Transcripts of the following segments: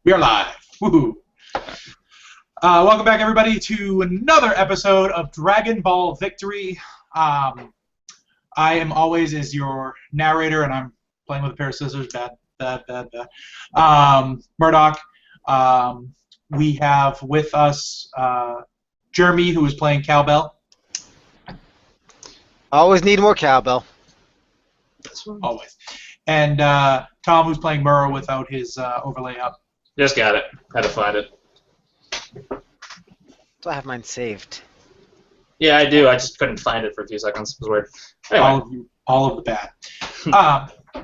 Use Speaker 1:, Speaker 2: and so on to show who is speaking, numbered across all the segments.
Speaker 1: We are live. Woohoo! Welcome back, everybody, to another episode of Dragon Ball Victory. I am always as your narrator, and I'm playing with a pair of scissors. Bad. Murdoch. We have with us Jeremy, who is playing Cowbell.
Speaker 2: Always need more cowbell.
Speaker 1: Always. And Tom, who's playing Mura without his overlay up.
Speaker 3: Just got it. Had to find it.
Speaker 2: Do I have mine saved?
Speaker 3: Yeah, I do. I just couldn't find it for a few seconds. It was weird. Anyway.
Speaker 1: All of the bad.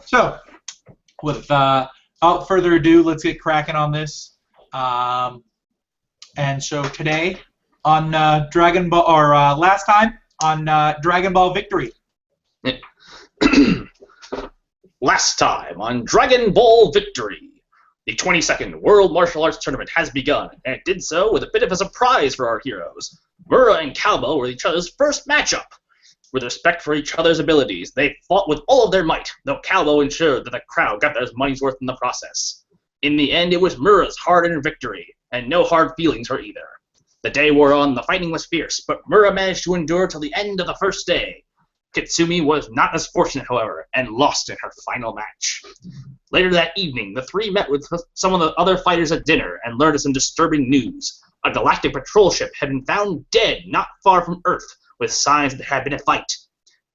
Speaker 1: So, without further ado, let's get cracking on this. And so today, on Dragon Ball, or last time on Dragon Ball Victory.
Speaker 3: Last time on Dragon Ball Victory. The 22nd World Martial Arts Tournament has begun, and it did so with a bit of a surprise for our heroes. Mura and Cowbell were each other's first matchup. With respect for each other's abilities, they fought with all of their might, though Cowbell ensured that the crowd got their money's worth in the process. In the end, it was Mura's hard-earned victory, and no hard feelings for either. The day wore on, the fighting was fierce, but Mura managed to endure till the end of the first day. Kitsumi was not as fortunate, however, and lost in her final match. Later that evening, the three met with some of the other fighters at dinner and learned of some disturbing news. A Galactic Patrol ship had been found dead not far from Earth, with signs that there had been a fight.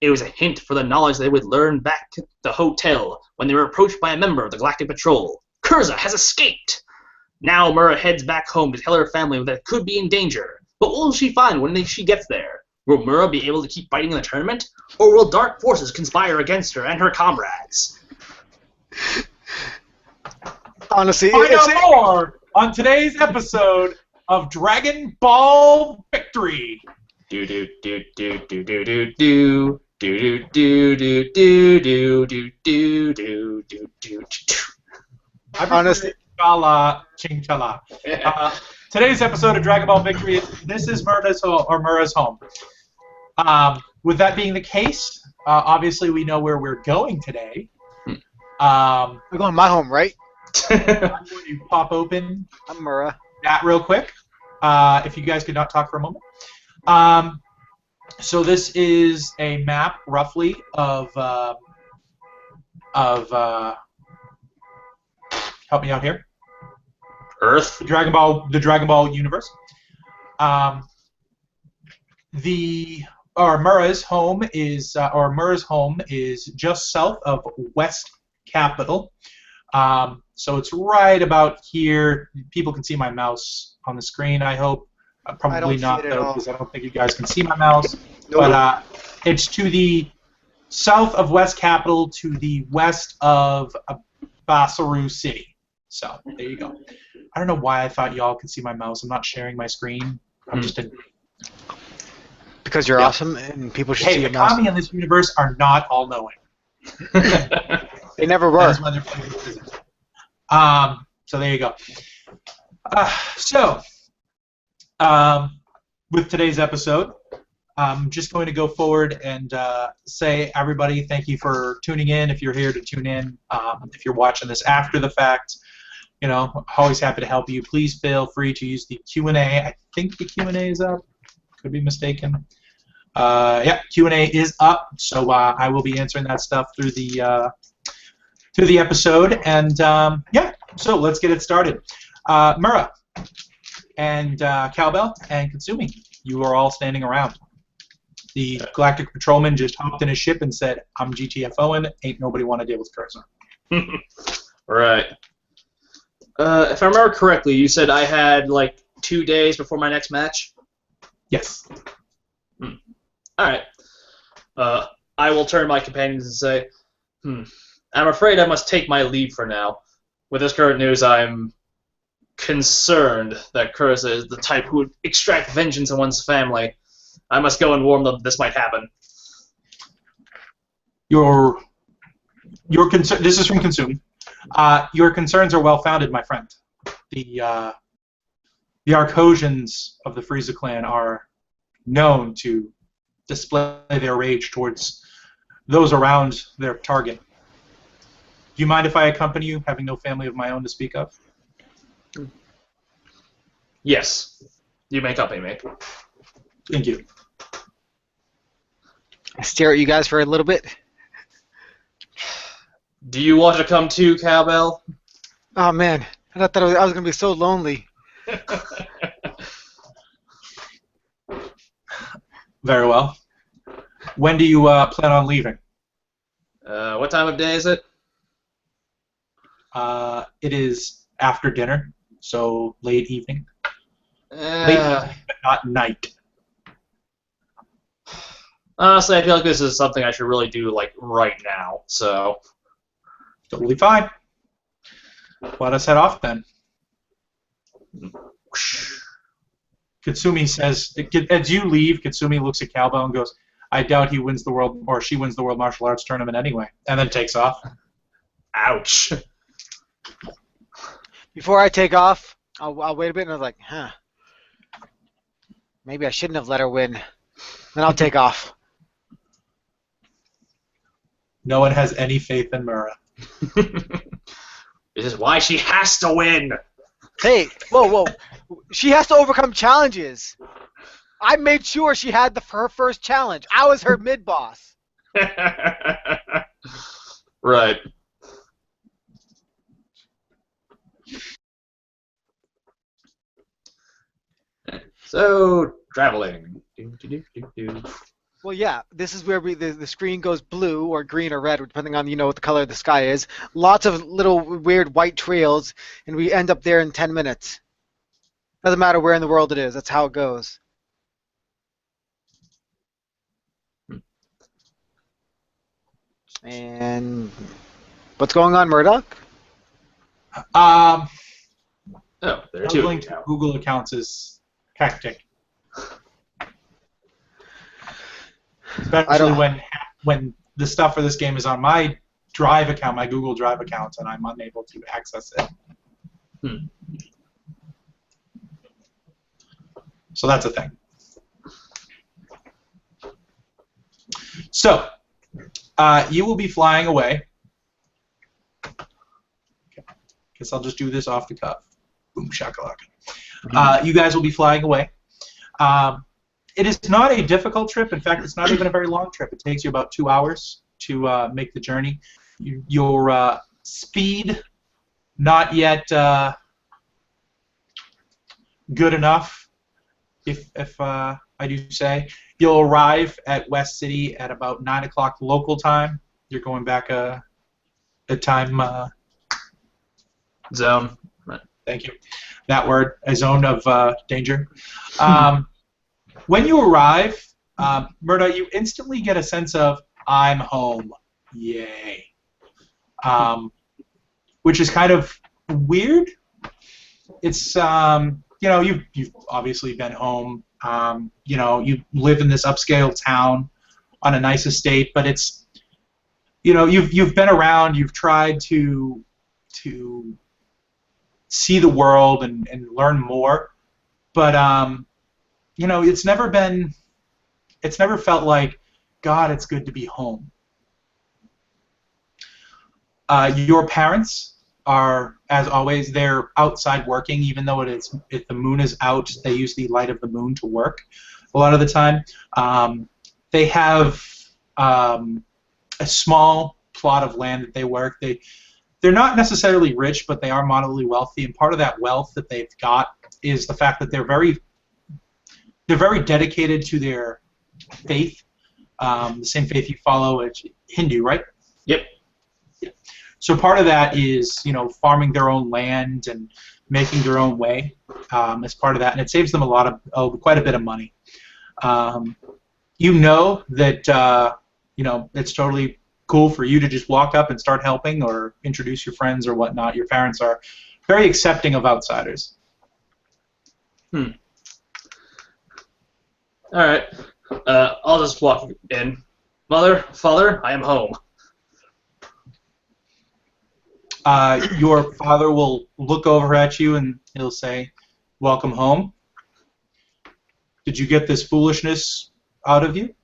Speaker 3: It was a hint for the knowledge they would learn back at the hotel when they were approached by a member of the Galactic Patrol. Kuriza has escaped! Now Mura heads back home to tell her family that it could be in danger. But what will she find when she gets there? Will Mura be able to keep fighting in the tournament? Or will dark forces conspire against her and her comrades?
Speaker 2: Honestly,
Speaker 1: Find out more on today's episode of Dragon Ball Victory.
Speaker 2: Honestly,
Speaker 1: Chala. Today's episode of Dragon Ball Victory. This is Mura's home. With that being the case, obviously we know where we're going today.
Speaker 2: we're going to my home, right?
Speaker 1: I'm going to pop open
Speaker 2: I'm Mura.
Speaker 1: that real quick, if you guys could not talk for a moment. So this is a map, roughly, of help me out here.
Speaker 3: Earth?
Speaker 1: The Dragon Ball universe. Mura's home is just south of West Capital. So it's right about here. People can see my mouse on the screen, I hope. Probably not, though, because I don't think you guys can see my mouse. No. But it's to the south of West Capital, to the west of Basaru City. So there you go. I don't know why I thought y'all could see my mouse. I'm not sharing my screen. I'm just a...
Speaker 2: Because you're awesome, and people should see your mouse.
Speaker 1: Hey, the Kami in this universe are not all-knowing.
Speaker 2: They never were.
Speaker 1: So there you go. With today's episode, I'm just going to go forward and say, everybody, thank you for tuning in. If you're here to tune in, if you're watching this after the fact, you know, always happy to help you. Please feel free to use the Q&A. I think the Q&A is up. Could be mistaken. Yeah, Q&A is up, so I will be answering that stuff through the episode. And yeah, so let's get it started. Mura and Cowbell and Kitsumi, you are all standing around. The Galactic Patrolman just hopped in his ship and said, "I'm GTFOing. Ain't nobody want to deal with Kuriza."
Speaker 3: Right. If I remember correctly, you said I had like 2 days before my next match?
Speaker 1: Yes.
Speaker 3: Alright. I will turn to my companions and say, I'm afraid I must take my leave for now. With this current news, I'm concerned that Kuriza is the type who would extract vengeance on one's family. I must go and warn them that this might happen.
Speaker 1: Your concern. This is from Kitsumi. Your concerns are well founded, my friend. The Arcosians of the Frieza clan are known to display their rage towards those around their target. Do you mind if I accompany you, having no family of my own to speak of?
Speaker 3: Yes. You may copy me.
Speaker 1: Thank you.
Speaker 2: I stare at you guys for a little bit.
Speaker 3: Do you want to come too, Cowbell?
Speaker 2: Oh man, I thought that I was gonna be so lonely.
Speaker 1: Very well. When do you plan on leaving?
Speaker 3: What time of day is it?
Speaker 1: It is after dinner, so late evening. Late evening, but not night.
Speaker 3: Honestly, I feel like this is something I should really do, like, right now, so...
Speaker 1: Totally fine. Let us head off then. Kitsumi says, as you leave, Kitsumi looks at Cowbell and goes, I doubt he wins the world, or she wins the World Martial Arts Tournament anyway, and then takes off.
Speaker 3: Ouch.
Speaker 2: Before I take off, I'll wait a bit, and I was like, huh. Maybe I shouldn't have let her win. Then I'll take off.
Speaker 1: No one has any faith in Mura.
Speaker 3: This is why she has to win!
Speaker 2: Hey, whoa. She has to overcome challenges. I made sure she had her first challenge. I was her mid-boss.
Speaker 3: Right. So, traveling.
Speaker 2: Well, yeah, this is where the screen goes blue or green or red, depending on what the color of the sky is. Lots of little weird white trails, and we end up there in 10 minutes. Doesn't matter where in the world it is. That's how it goes. And what's going on, Murdoch?
Speaker 3: Oh, there are two.
Speaker 1: Juggling to Google accounts is hectic. Especially when the stuff for this game is on my Drive account, my Google Drive account, and I'm unable to access it. So that's a thing. So, you will be flying away. Guess I'll just do this off the cuff. Boom shakalaka. You guys will be flying away. It is not a difficult trip. In fact, it's not even a very long trip. It takes you about 2 hours to make the journey. Your speed, not yet good enough, if I do say. You'll arrive at West City at about 9 o'clock local time. You're going back a time
Speaker 3: zone. Right.
Speaker 1: Thank you. That word, a zone of danger. When you arrive, Murda, you instantly get a sense of, I'm home. Yay. Which is kind of weird. It's, you've obviously been home. You live in this upscale town on a nice estate, but it's, you've been around, you've tried to see the world and learn more, but it's never felt like, God, it's good to be home. Your parents are, as always, they're outside working, even though if the moon is out, they use the light of the moon to work a lot of the time. They have a small plot of land that they work. They're not necessarily rich, but they are moderately wealthy, and part of that wealth that they've got is the fact that they're very dedicated to their faith, the same faith you follow, it's Hindu, right?
Speaker 3: Yep.
Speaker 1: So part of that is, farming their own land and making their own way as part of that, and it saves them quite a bit of money. That it's totally cool for you to just walk up and start helping or introduce your friends or whatnot. Your parents are very accepting of outsiders.
Speaker 3: All right. I'll just walk in. Mother, father, I am home.
Speaker 1: Your father will look over at you and he'll say, "Welcome home. Did you get this foolishness out of you?"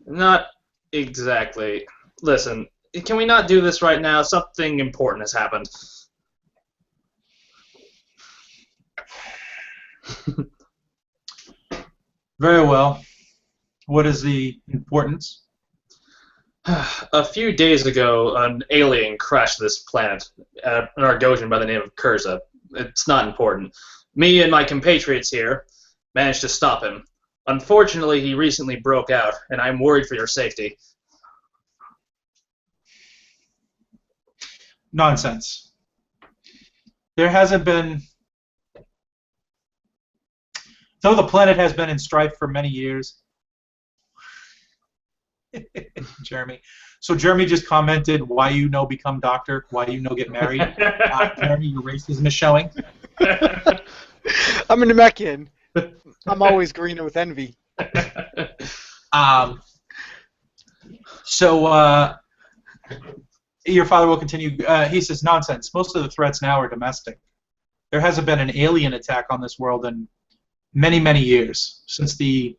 Speaker 3: Not exactly. Listen, Can we not do this right now? Something important has happened.
Speaker 1: Very well. What is the importance?
Speaker 3: A few days ago, an alien crashed this planet, an Argosian by the name of Kuriza. It's not important. Me and my compatriots here managed to stop him. Unfortunately, he recently broke out, and I'm worried for your safety.
Speaker 1: Nonsense. There hasn't been... Though the planet has been in strife for many years... Jeremy. So Jeremy just commented, why you no become doctor, why you no get married. Jeremy, your racism is showing.
Speaker 2: I'm a Namekian. I'm always green with envy.
Speaker 1: Your father will continue. He says, nonsense. Most of the threats now are domestic. There hasn't been an alien attack on this world in many, many years, since the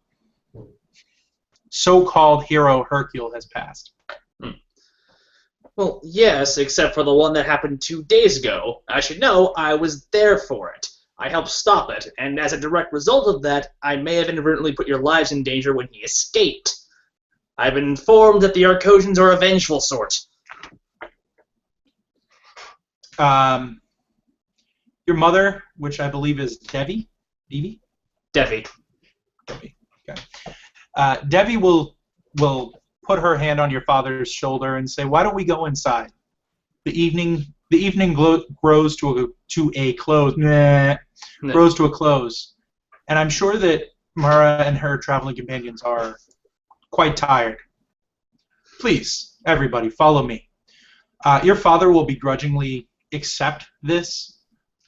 Speaker 1: so-called hero Hercule has passed.
Speaker 3: Well, yes, except for the one that happened 2 days ago. I should know I was there for it. I helped stop it, and as a direct result of that, I may have inadvertently put your lives in danger when he escaped. I've been informed that the Arcosians are a vengeful sort.
Speaker 1: Your mother, which I believe is Devi? Devi?
Speaker 3: Devi.
Speaker 1: Devi. Okay. Devi will put her hand on your father's shoulder and say, "Why don't we go inside? The evening grows to a close. Grows to a close, and I'm sure that Mura and her traveling companions are quite tired. Please, everybody, follow me." Your father will begrudgingly accept this,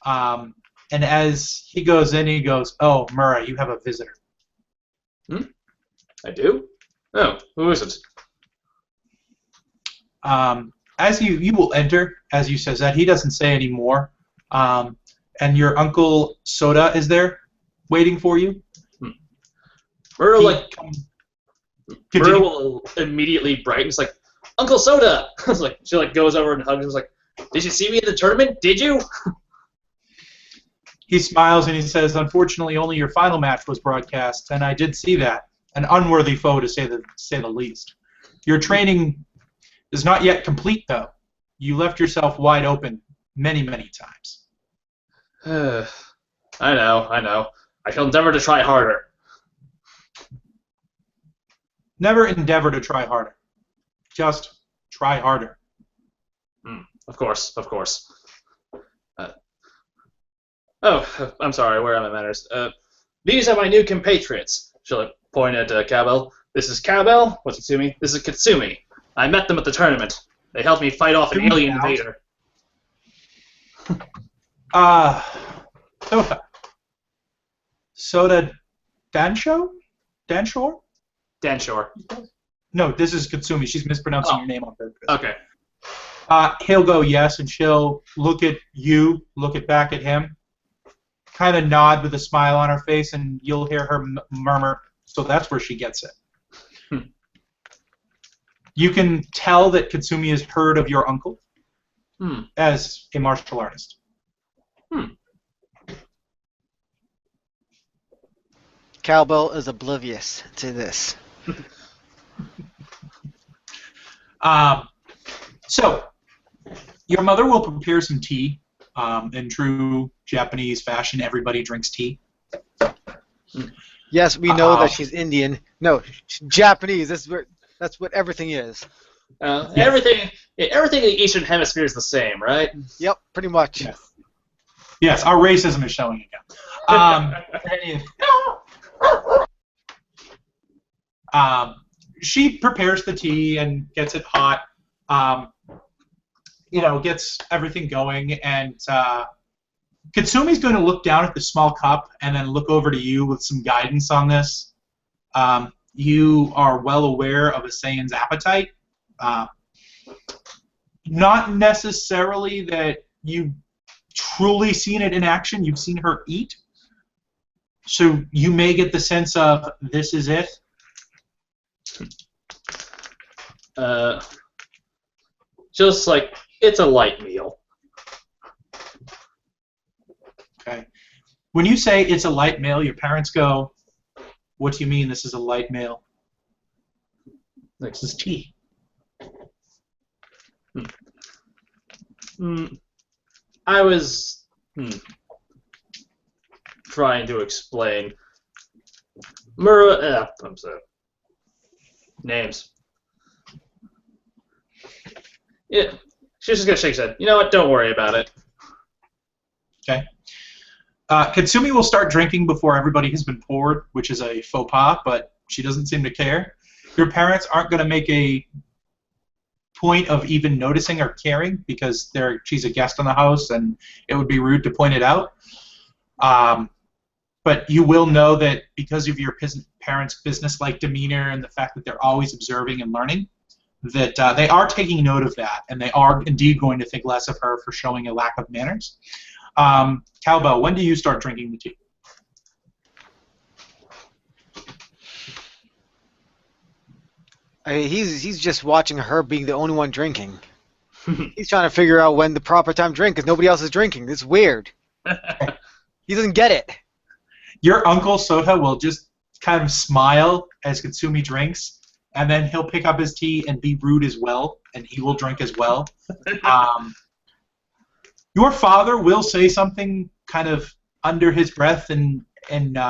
Speaker 1: and as he goes in, he goes, "Oh, Mura, you have a visitor."
Speaker 3: I do? Oh, who is it?
Speaker 1: As you will enter, as you says that, he doesn't say any more. And your uncle Soda is there, waiting for you.
Speaker 3: Mura will immediately brighten. It's like, Uncle Soda. It's like she goes over and hugs him. It's like, did you see me in the tournament? Did you?
Speaker 1: He smiles and he says, "Unfortunately, only your final match was broadcast, and I did see that. An unworthy foe, to say the least. Your training is not yet complete, though. You left yourself wide open many, many times."
Speaker 3: I know. I shall endeavor to try harder.
Speaker 1: Never endeavor to try harder. Just try harder.
Speaker 3: Of course. I'm sorry, where are my manners? These are my new compatriots. Shall I point at Cowbell? This is Cowbell. What's Kitsumi? This is Kitsumi. I met them at the tournament. They helped me fight off an alien invader.
Speaker 1: Soda Danshore?
Speaker 3: Danshore.
Speaker 1: No, this is Kitsumi. She's mispronouncing your name on purpose.
Speaker 3: Okay.
Speaker 1: He'll go yes, and she'll look at you, look back at him, kind of nod with a smile on her face, and you'll hear her murmur, "So that's where she gets it." You can tell that Kitsumi has heard of your uncle as a martial artist.
Speaker 2: Cowbell is oblivious to this.
Speaker 1: So, your mother will prepare some tea. In true Japanese fashion, everybody drinks tea.
Speaker 2: Yes, we know that she's Indian. No, she's Japanese. That's what everything is.
Speaker 3: Yes. Everything in the Eastern Hemisphere is the same, right?
Speaker 2: Yep, pretty much.
Speaker 1: Yes, our racism is showing again. She prepares the tea and gets it hot. Gets everything going, and Kitsumi's going to look down at the small cup and then look over to you with some guidance on this. You are well aware of a Saiyan's appetite. Not necessarily that you've truly seen it in action. You've seen her eat. So you may get the sense of, this is it.
Speaker 3: Just like, it's a light meal.
Speaker 1: Okay. When you say it's a light meal, your parents go, what do you mean this is a light meal? This is tea.
Speaker 3: I was trying to explain. I'm sorry. Names. Yeah, she's just gonna shake her head. You know what? Don't worry about it.
Speaker 1: Okay. Kitsumi will start drinking before everybody has been poured, which is a faux pas, but she doesn't seem to care. Your parents aren't going to make a point of even noticing or caring because she's a guest in the house and it would be rude to point it out. But you will know that because of your parents' business-like demeanor and the fact that they're always observing and learning, that they are taking note of that, and they are indeed going to think less of her for showing a lack of manners. Cowbell, when do you start drinking the tea?
Speaker 2: He's just watching her being the only one drinking. He's trying to figure out when the proper time to drink because nobody else is drinking. This is weird. He doesn't get it.
Speaker 1: Your uncle Sota will just kind of smile as Kitsumi drinks, and then he'll pick up his tea and be rude as well, and he will drink as well. Your father will say something kind of under his breath, and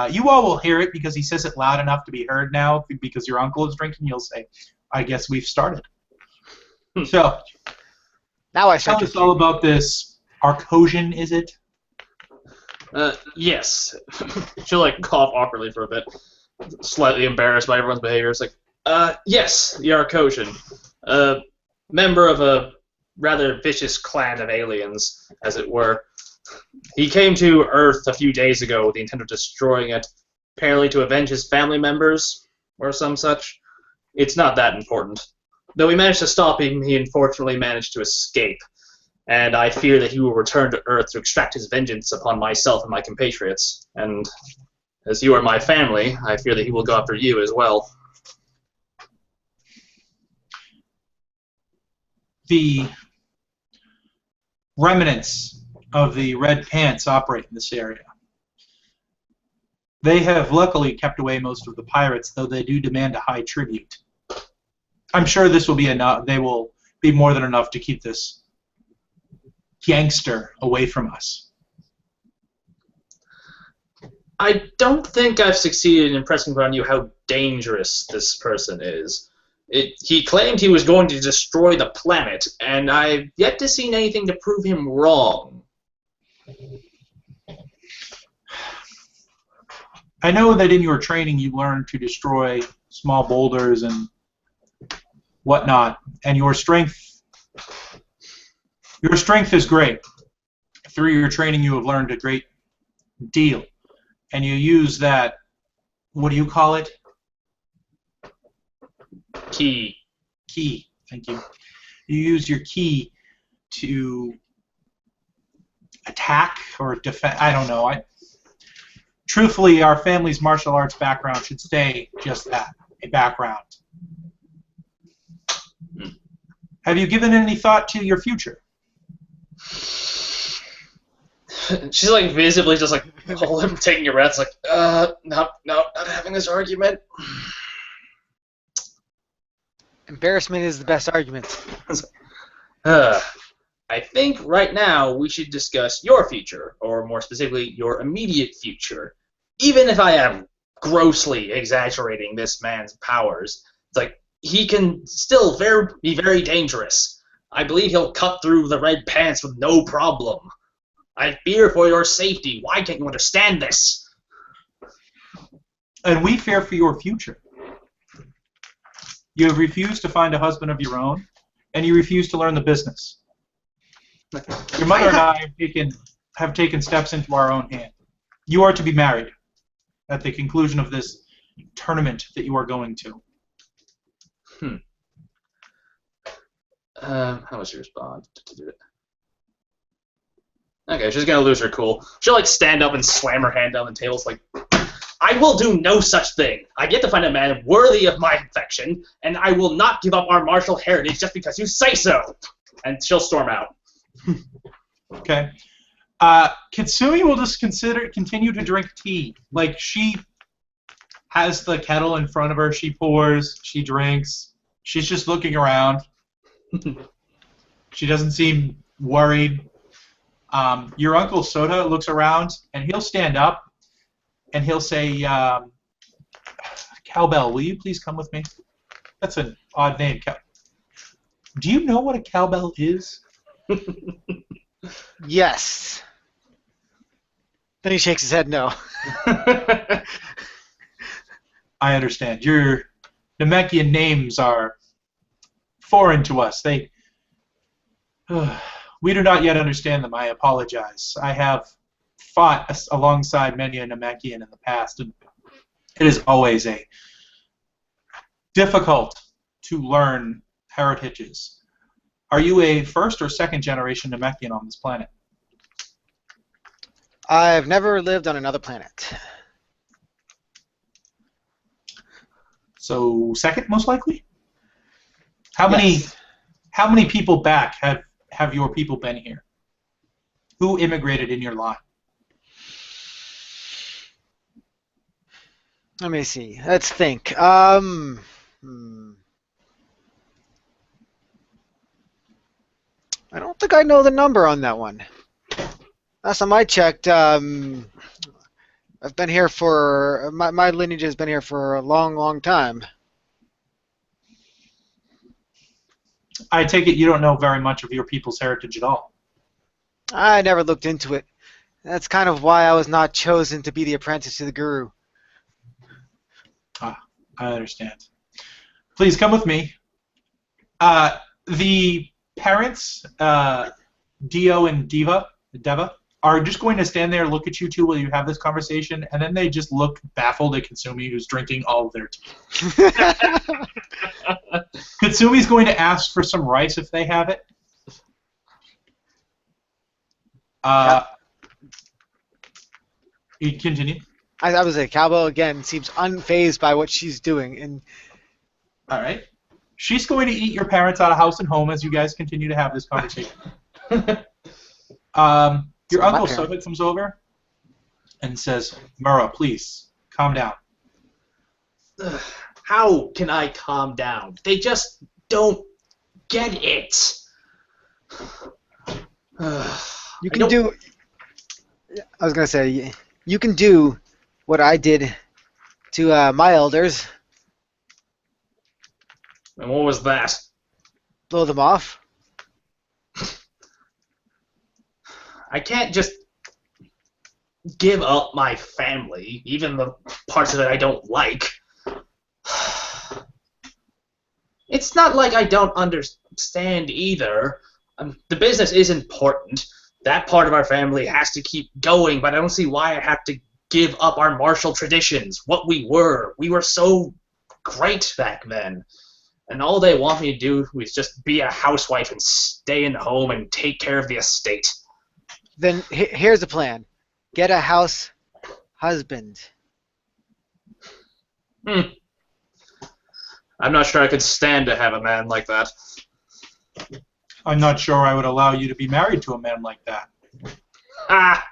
Speaker 1: you all will hear it because he says it loud enough to be heard now because your uncle is drinking. You'll say, I guess we've started. So,
Speaker 2: now I
Speaker 1: tell us all about this Arcosian, is it?
Speaker 3: Yes. She'll like cough awkwardly for a bit, slightly embarrassed by everyone's behavior. It's like, yes, the Arcosian, member of a rather vicious clan of aliens, as it were. He came to Earth a few days ago with the intent of destroying it, apparently to avenge his family members, or some such. It's not that important. Though we managed to stop him, he unfortunately managed to escape, and I fear that he will return to Earth to extract his vengeance upon myself and my compatriots. And as you are my family, I fear that he will go after you as well.
Speaker 1: The remnants of the Red Pants operate in this area. They have luckily kept away most of the pirates, though they do demand a high tribute. I'm sure this will be enough. They will be more than enough to keep this gangster away from us.
Speaker 3: I don't think I've succeeded in impressing upon you how dangerous this person is. He claimed he was going to destroy the planet, and I've yet to see anything to prove him wrong.
Speaker 1: I know that in your training you learned to destroy small boulders and whatnot, and your strength is great. Through your training you have learned a great deal, and you use that, what do you call it?
Speaker 3: Key.
Speaker 1: Key, thank you. You use your key to attack or defend. I don't know. Truthfully, our family's martial arts background should stay just that, a background. Have you given any thought to your future?
Speaker 3: She's like visibly just like taking your breath, like, no, not having this argument.
Speaker 2: Embarrassment is the best argument.
Speaker 3: I think right now we should discuss your future, or more specifically, your immediate future. Even if I am grossly exaggerating this man's powers, it's like he can still be very dangerous. I believe he'll cut through the Red Pants with no problem. I fear for your safety. Why can't you understand this?
Speaker 1: And we fear for your future. You have refused to find a husband of your own, and you refuse to learn the business. Your mother and I have taken steps into our own hand. You are to be married at the conclusion of this tournament that you are going to.
Speaker 3: How does she respond? Okay, she's gonna lose her cool. She'll like stand up and slam her hand down the table. It's like, I will do no such thing. I've yet to find a man worthy of my affection, and I will not give up our martial heritage just because you say so. And she'll storm out.
Speaker 1: Okay. Kitsumi will just continue to drink tea. Like, she has the kettle in front of her. She pours. She drinks. She's just looking around. She doesn't seem worried. Your Uncle Soda looks around, and he'll stand up, and he'll say, Cowbell, will you please come with me? That's an odd name. Do you know what a cowbell is?
Speaker 2: Yes. Then he shakes his head no.
Speaker 1: I understand. Your Namekian names are foreign to us. We do not yet understand them. I apologize. I have fought alongside many a Namekian in the past, and it is always difficult to learn heritages. Are you a first or second generation Namekian on this planet?
Speaker 2: I've never lived on another planet.
Speaker 1: So second, most likely. How many people back have your people been here? Who immigrated in your line?
Speaker 2: Let me see. Let's think. I don't think I know the number on that one. Last time I checked, I've been here for my lineage has been here for a long, long time.
Speaker 1: I take it you don't know very much of your people's heritage at all.
Speaker 2: I never looked into it. That's kind of why I was not chosen to be the apprentice to the guru.
Speaker 1: Ah, I understand. Please come with me. The parents, Dio and Deva, are just going to stand there and look at you two while you have this conversation, and then they just look baffled at Kitsumi, who's drinking all of their tea. Kitsumi's going to ask for some rice if they have it. You continue.
Speaker 2: I was a cowboy again. Seems unfazed by what she's doing, and
Speaker 1: all right. She's going to eat your parents out of house and home as you guys continue to have this conversation. Your Uncle Soda comes over and says, Mura, please, calm down.
Speaker 3: How can I calm down? They just don't get it.
Speaker 2: you can do. I was gonna say you can do what I did to my elders.
Speaker 3: And what was that?
Speaker 2: Blow them off.
Speaker 3: I can't just give up my family, even the parts of it I don't like. It's not like I don't understand either. The business is important. That part of our family has to keep going, but I don't see why I have to give up our martial traditions, what we were. We were so great back then. And all they want me to do is just be a housewife and stay in home and take care of the estate.
Speaker 2: Then here's the plan. Get a house husband.
Speaker 3: I'm not sure I could stand to have a man like that.
Speaker 1: I'm not sure I would allow you to be married to a man like that.
Speaker 3: Ah!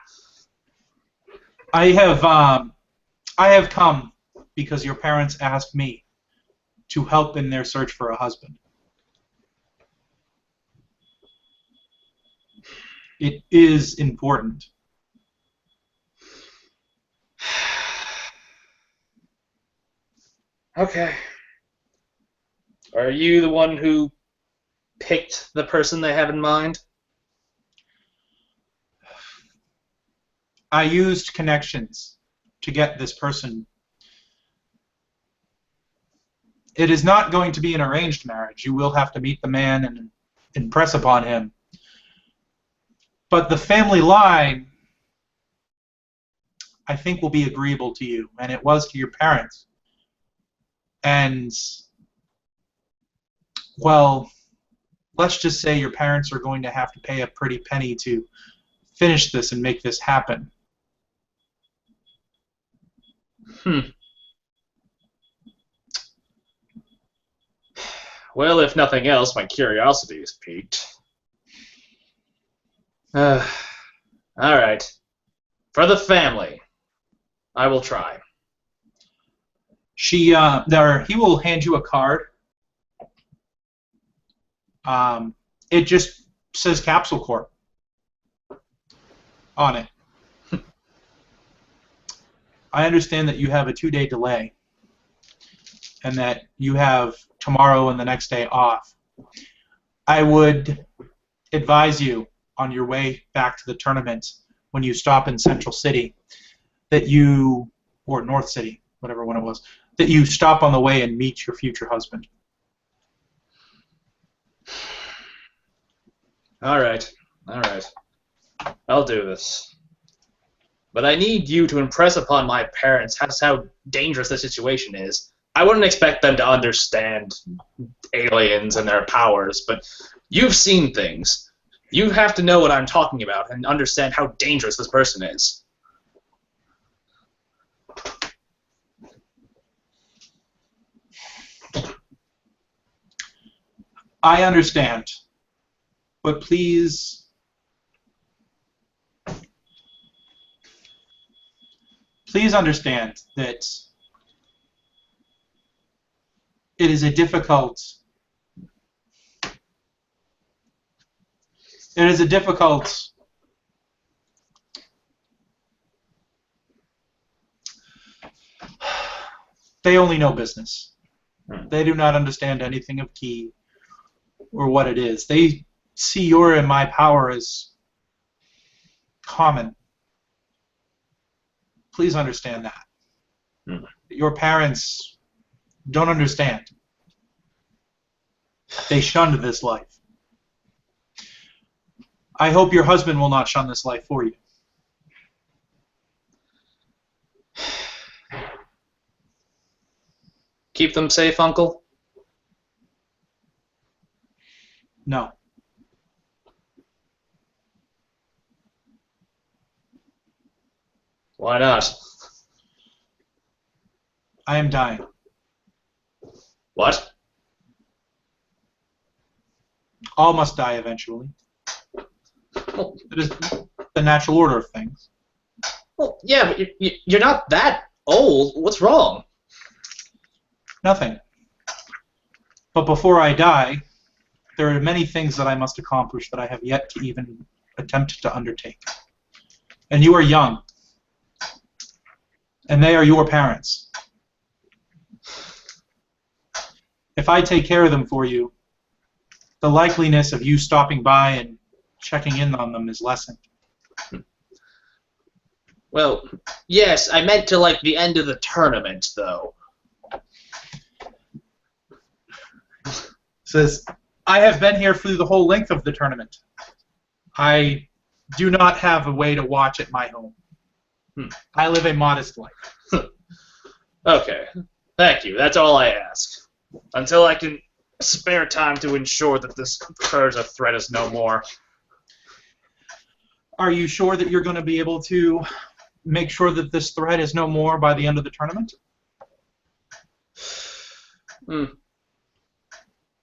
Speaker 1: I have come because your parents asked me to help in their search for a husband. It is important.
Speaker 3: Okay. Are you the one who picked the person they have in mind?
Speaker 1: I used connections to get this person. It is not going to be an arranged marriage. You will have to meet the man and impress upon him. But the family line, I think, will be agreeable to you, and it was to your parents. And, well, let's just say your parents are going to have to pay a pretty penny to finish this and make this happen.
Speaker 3: Well, if nothing else, my curiosity is piqued. All right. For the family, I will try.
Speaker 1: He will hand you a card. It just says Capsule Corp on it. I understand that you have a 2-day delay and that you have tomorrow and the next day off. I would advise you on your way back to the tournament when you stop in Central City or North City, whatever one it was, that you stop on the way and meet your future husband.
Speaker 3: All right. I'll do this. But I need you to impress upon my parents how dangerous the situation is. I wouldn't expect them to understand aliens and their powers, but you've seen things. You have to know what I'm talking about and understand how dangerous this person is.
Speaker 1: I understand, but please understand that it is a difficult they only know business. They do not understand anything of key or what it is. They see your and my power as common. Please understand that. Your parents don't understand. They shunned this life. I hope your husband will not shun this life for you.
Speaker 3: Keep them safe, Uncle?
Speaker 1: No.
Speaker 3: Why not?
Speaker 1: I am dying.
Speaker 3: What?
Speaker 1: All must die eventually.
Speaker 3: Well,
Speaker 1: It is the natural order of things.
Speaker 3: well yeah, but you're not that old. What's wrong?
Speaker 1: Nothing. But before I die, there are many things that I must accomplish that I have yet to even attempt to undertake. And you are young. And they are your parents. If I take care of them for you, the likeliness of you stopping by and checking in on them is lessened.
Speaker 3: Well, yes, I meant to, like, the end of the tournament, though.
Speaker 1: Says, I have been here through the whole length of the tournament. I do not have a way to watch at my home. I live a modest life.
Speaker 3: Okay, thank you. That's all I ask. Until I can spare time to ensure that this Kuriza threat is no more.
Speaker 1: Are you sure that you're going to be able to make sure that this threat is no more by the end of the tournament?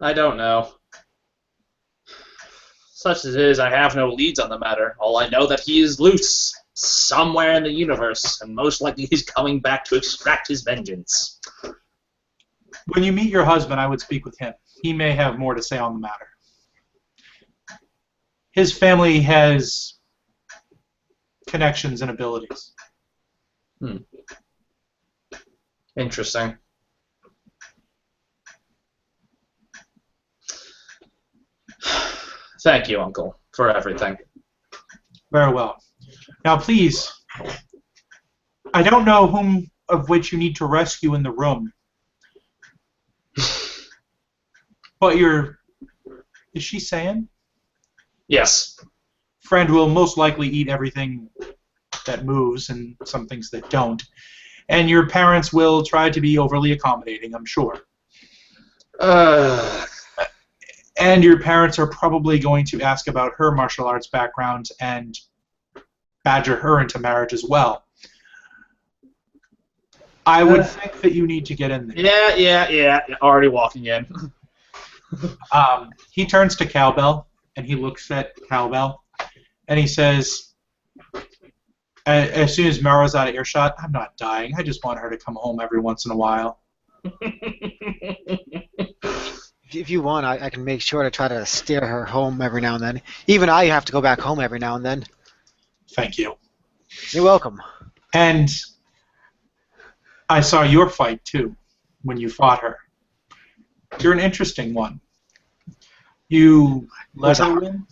Speaker 3: I don't know. Such as it is, I have no leads on the matter. All I know that he is loose somewhere in the universe, and most likely he's coming back to extract his vengeance.
Speaker 1: When you meet your husband, I would speak with him. He may have more to say on the matter. His family has connections and abilities.
Speaker 3: Interesting. Thank you, Uncle, for everything.
Speaker 1: Very well. Now, please, I don't know whom of which you need to rescue in the room, but is she saying?
Speaker 3: Yes.
Speaker 1: Friend will most likely eat everything that moves and some things that don't. And your parents will try to be overly accommodating, I'm sure. And your parents are probably going to ask about her martial arts background and badger her into marriage as well. I would think that you need to get in there.
Speaker 3: Yeah. Already walking in.
Speaker 1: He turns to Cowbell, and he looks at Cowbell, and he says, as soon as Mura's out of earshot, I'm not dying. I just want her to come home every once in a while.
Speaker 2: If you want, I can make sure to try to steer her home every now and then. Even I have to go back home every now and then.
Speaker 1: Thank you.
Speaker 2: You're welcome.
Speaker 1: And I saw your fight, too, when you fought her. You're an interesting one. You let her win?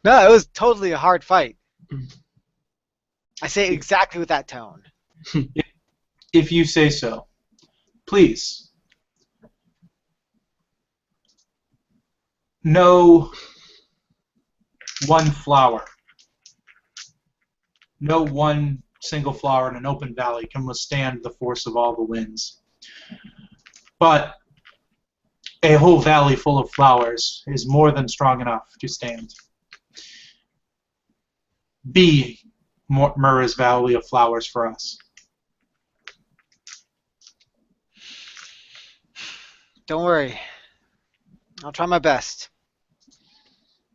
Speaker 2: No, it was totally a hard fight. I say it exactly with that tone.
Speaker 1: If you say so. Please. No one flower. No one single flower in an open valley can withstand the force of all the winds. But a whole valley full of flowers is more than strong enough to stand. Be Mura's valley of flowers for us.
Speaker 2: Don't worry. I'll try my best.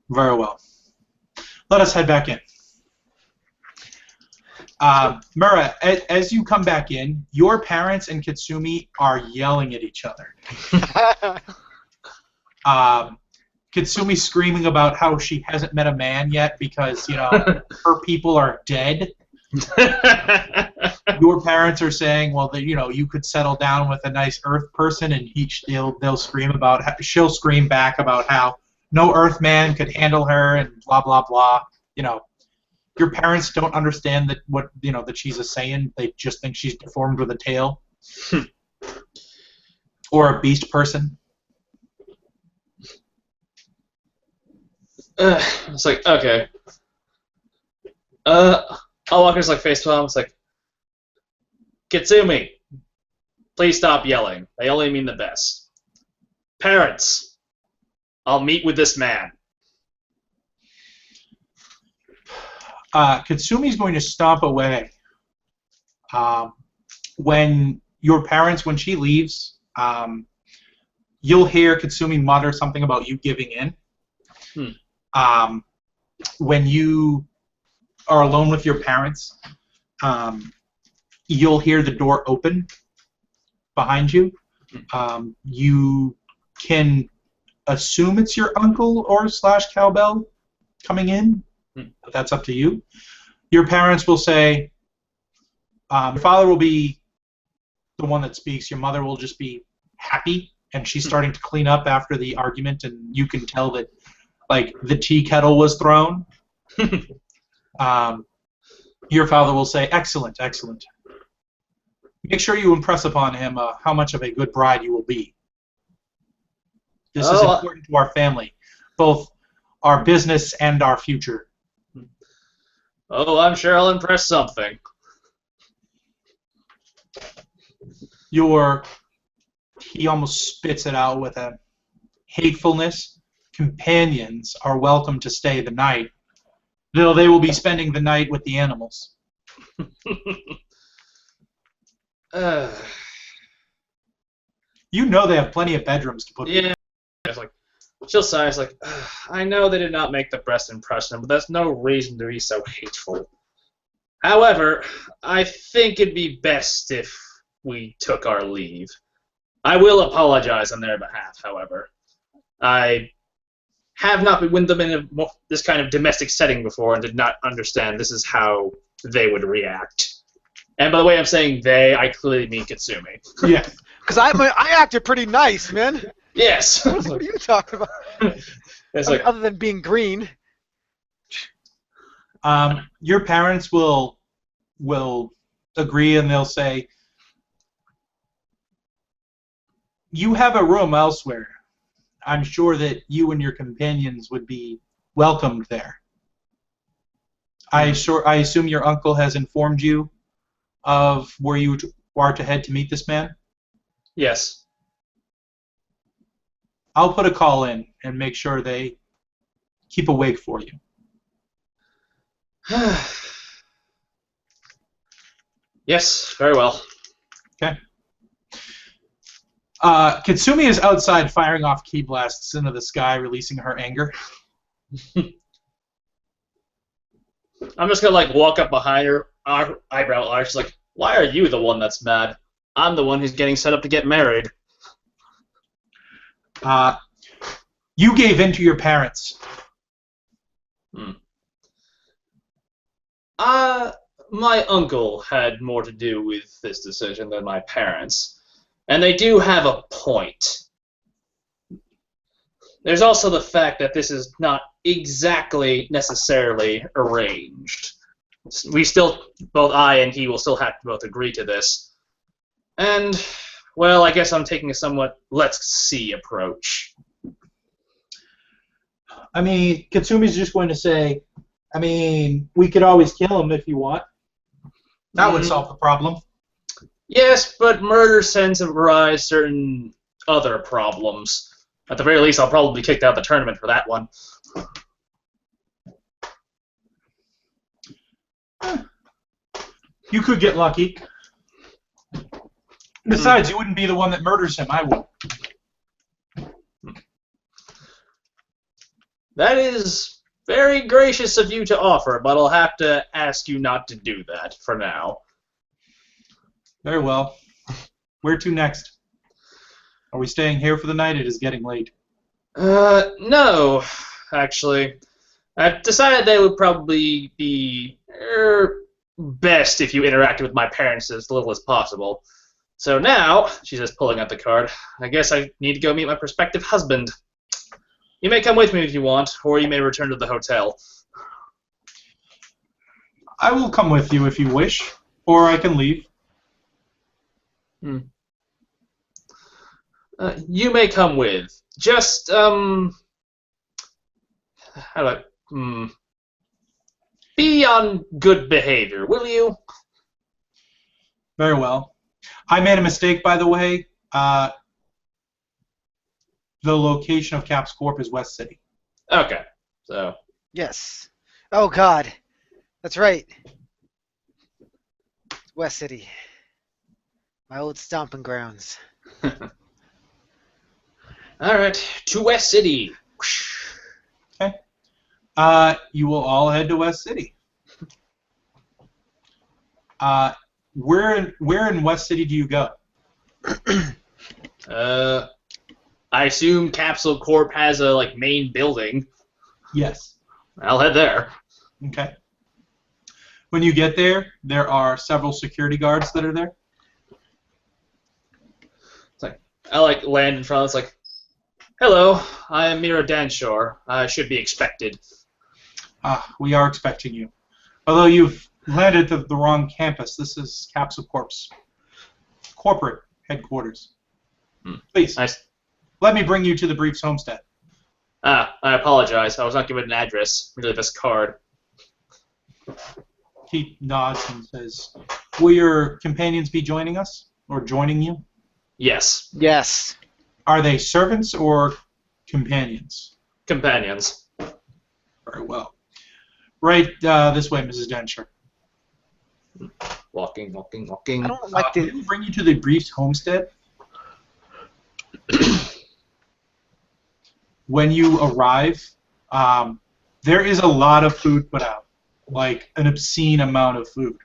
Speaker 1: Very well. Let us head back in. Mura, as you come back in, your parents and Kitsumi are yelling at each other. Kitsumi screaming about how she hasn't met a man yet because, you know, her people are dead. Your parents are saying, well, you know, you could settle down with a nice Earth person, and they'll scream about she'll scream back about how no Earth man could handle her and blah blah blah. You know, your parents don't understand that she's a Saiyan. They just think she's deformed with a tail or a beast person.
Speaker 3: It's like, okay. Walker's like face palm. It's like, Kitsumi, please stop yelling. They only mean the best. Parents, I'll meet with this man.
Speaker 1: Kitsumi's going to stomp away. When she leaves, you'll hear Kitsumi mutter something about you giving in. When you are alone with your parents, you'll hear the door open behind you. You can assume it's your uncle or / Cowbell coming in, but that's up to you. Your parents will say, your father will be the one that speaks. Your mother will just be happy, and she's starting to clean up after the argument, and you can tell that, like, the tea kettle was thrown. Your father will say, excellent, excellent. Make sure you impress upon him how much of a good bride you will be. This is important to our family, both our business and our future.
Speaker 3: Oh, I'm sure I'll impress something.
Speaker 1: He almost spits it out with a hatefulness. Companions are welcome to stay the night, though they will be spending the night with the animals. You know they have plenty of bedrooms to put them in.
Speaker 3: Yeah. It's like, she'll sigh. It's like, I know they did not make the best impression, but that's no reason to be so hateful. However, I think it'd be best if we took our leave. I will apologize on their behalf, however. I have not been with them in this kind of domestic setting before and did not understand this is how they would react. And by the way I'm saying they, I clearly mean Kitsumi.
Speaker 1: Yeah.
Speaker 2: Because I acted pretty nice, man.
Speaker 3: Yes.
Speaker 2: What are you talking about?
Speaker 3: It's like,
Speaker 2: other than being green.
Speaker 1: Your parents will agree, and they'll say, you have a room elsewhere. I'm sure that you and your companions would be welcomed there. I assume your uncle has informed you of where you are to head to meet this man?
Speaker 3: yes.
Speaker 1: I'll put a call in and make sure they keep awake for you.
Speaker 3: Yes, very well.
Speaker 1: Okay. Kitsumi is outside firing off key blasts into the sky, releasing her anger.
Speaker 3: I'm just gonna like walk up behind her, our eyebrow arch, like, why are you the one that's mad? I'm the one who's getting set up to get married.
Speaker 1: You gave in to your parents.
Speaker 3: My uncle had more to do with this decision than my parents, and they do have a point. There's also the fact that this is not exactly necessarily arranged. We still, both I and he will still have to both agree to this. And, well, I guess I'm taking a somewhat let's see approach.
Speaker 1: I mean, Kitsumi's just going to say, I mean, we could always kill him if you want. That would solve the problem.
Speaker 3: Yes, but murder tends to arise certain other problems. At the very least, I'll probably be kicked out of the tournament for that one.
Speaker 1: You could get lucky. Besides, you wouldn't be the one that murders him. I would.
Speaker 3: That is very gracious of you to offer, but I'll have to ask you not to do that for now.
Speaker 1: Very well. Where to next? Are we staying here for the night? It is getting late.
Speaker 3: No, actually. I've decided that it would probably be best if you interacted with my parents as little as possible. So now, she says, pulling out the card, I guess I need to go meet my prospective husband. You may come with me if you want, or you may return to the hotel.
Speaker 1: I will come with you if you wish, or I can leave.
Speaker 3: You may come with. Just, how do I... Be on good behavior, will you?
Speaker 1: Very well. I made a mistake, by the way. The location of Caps Corp is West City.
Speaker 3: Okay, so...
Speaker 2: Yes. Oh, God. That's right. It's West City. My old stomping grounds.
Speaker 3: Alright, to West City.
Speaker 1: Okay. You will all head to West City. Where in West City do you go?
Speaker 3: I assume Capsule Corp has a main building.
Speaker 1: Yes.
Speaker 3: I'll head there.
Speaker 1: Okay. When you get there, there are several security guards that are there.
Speaker 3: It's like I land in front. It's like, hello, I am Mira Danshore. I should be expected.
Speaker 1: We are expecting you. Although you've landed at the wrong campus, this is Capsule Corp's corporate headquarters. Please,
Speaker 3: Nice.
Speaker 1: let me bring you to the Briefs homestead.
Speaker 3: I apologize. I was not given an address. Merely this card.
Speaker 1: He nods and says, will your companions be joining us? Or joining you?
Speaker 3: Yes.
Speaker 2: Yes.
Speaker 1: Are they servants or companions?
Speaker 3: Companions.
Speaker 1: Very well. Right this way, Mrs. Densher.
Speaker 3: Walking.
Speaker 2: I don't like
Speaker 1: Let me bring you to the Briefs homestead. When you arrive, there is a lot of food put out. Like an obscene amount of food.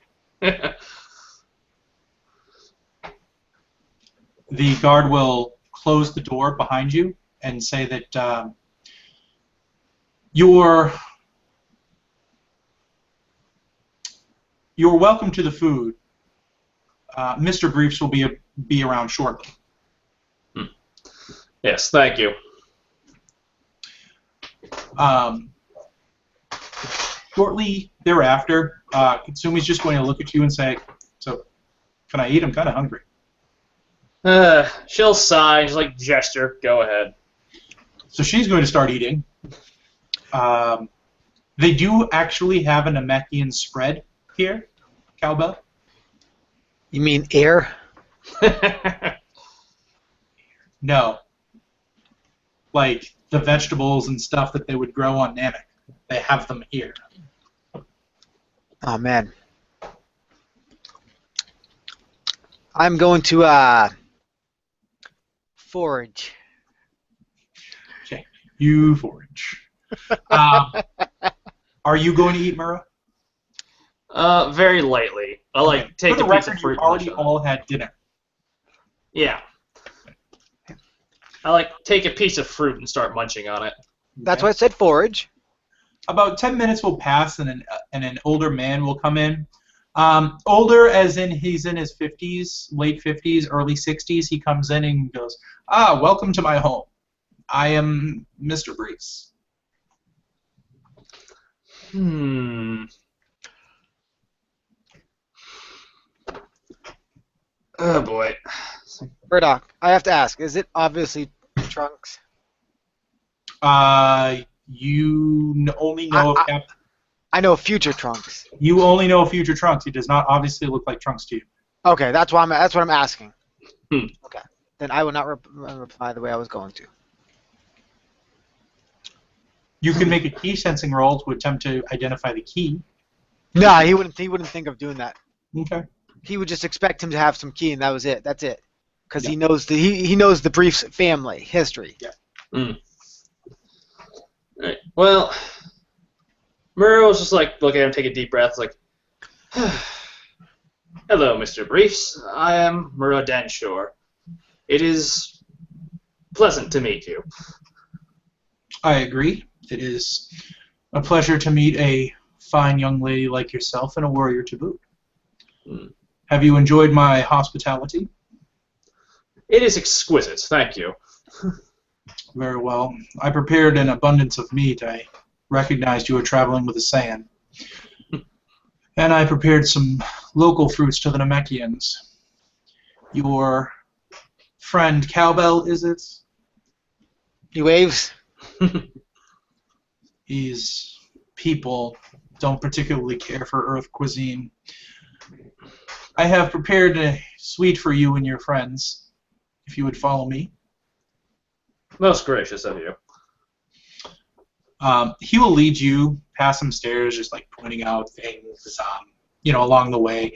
Speaker 1: The guard will close the door behind you and say that you're welcome to the food. Mr. Briefs will be around shortly.
Speaker 3: Yes, thank you.
Speaker 1: Shortly thereafter, Kitsumi's just going to look at you and say, so, can I eat? I'm kind of hungry.
Speaker 3: She'll sigh, just gesture, go ahead.
Speaker 1: So she's going to start eating. They do actually have a Namekian spread here, Cowbell.
Speaker 2: You mean air?
Speaker 1: No. Like the vegetables and stuff that they would grow on Namek. They have them here.
Speaker 2: Oh, man. I'm going to forage.
Speaker 1: Okay. You forage. Are you going to eat, Mura?
Speaker 3: Very lightly. I like take
Speaker 1: For
Speaker 3: a
Speaker 1: the
Speaker 3: piece
Speaker 1: record,
Speaker 3: of fruit.
Speaker 1: you
Speaker 3: and
Speaker 1: already
Speaker 3: munch on it.
Speaker 1: all had dinner.
Speaker 3: Yeah. I like take a piece of fruit and start munching on it.
Speaker 2: That's
Speaker 1: Okay.
Speaker 2: why I said forage.
Speaker 1: About 10 minutes will pass, and an older man will come in. Older as in he's in his 50s, late 50s, early 60s. He comes in and goes, welcome to my home. I am Mr. Briefs.
Speaker 3: Oh boy.
Speaker 2: Murdoch, I have to ask, is it obviously Trunks?
Speaker 1: You only know of
Speaker 2: I know future Trunks.
Speaker 1: You only know of future Trunks. He does not obviously look like Trunks to you.
Speaker 2: Okay, that's what I'm asking.
Speaker 3: Hmm.
Speaker 2: Okay, then I will not reply the way I was going to.
Speaker 1: You can make a key sensing roll to attempt to identify the key.
Speaker 2: No, he wouldn't think of doing that.
Speaker 1: Okay.
Speaker 2: He would just expect him to have some key, and that was it. That's it, because
Speaker 1: Yeah.
Speaker 2: he knows the Brief's family history.
Speaker 3: Alright. Well, Mura was just like look at him, take a deep breath, like, hello, Mr. Briefs. I am Mura Danshore. It is pleasant to meet you.
Speaker 1: I agree. It is a pleasure to meet a fine young lady like yourself and a warrior to boot. Have you enjoyed my hospitality?
Speaker 3: It is exquisite, thank you.
Speaker 1: Very well. I prepared an abundance of meat. I recognized you were traveling with a Saiyan. And I prepared some local fruits to the Namekians. Your friend Cowbell, is it?
Speaker 2: He waves.
Speaker 1: These people don't particularly care for Earth cuisine. I have prepared a sweet for you and your friends, if you would follow me.
Speaker 3: Most gracious of you.
Speaker 1: He will lead you past some stairs, just like pointing out things, along the way.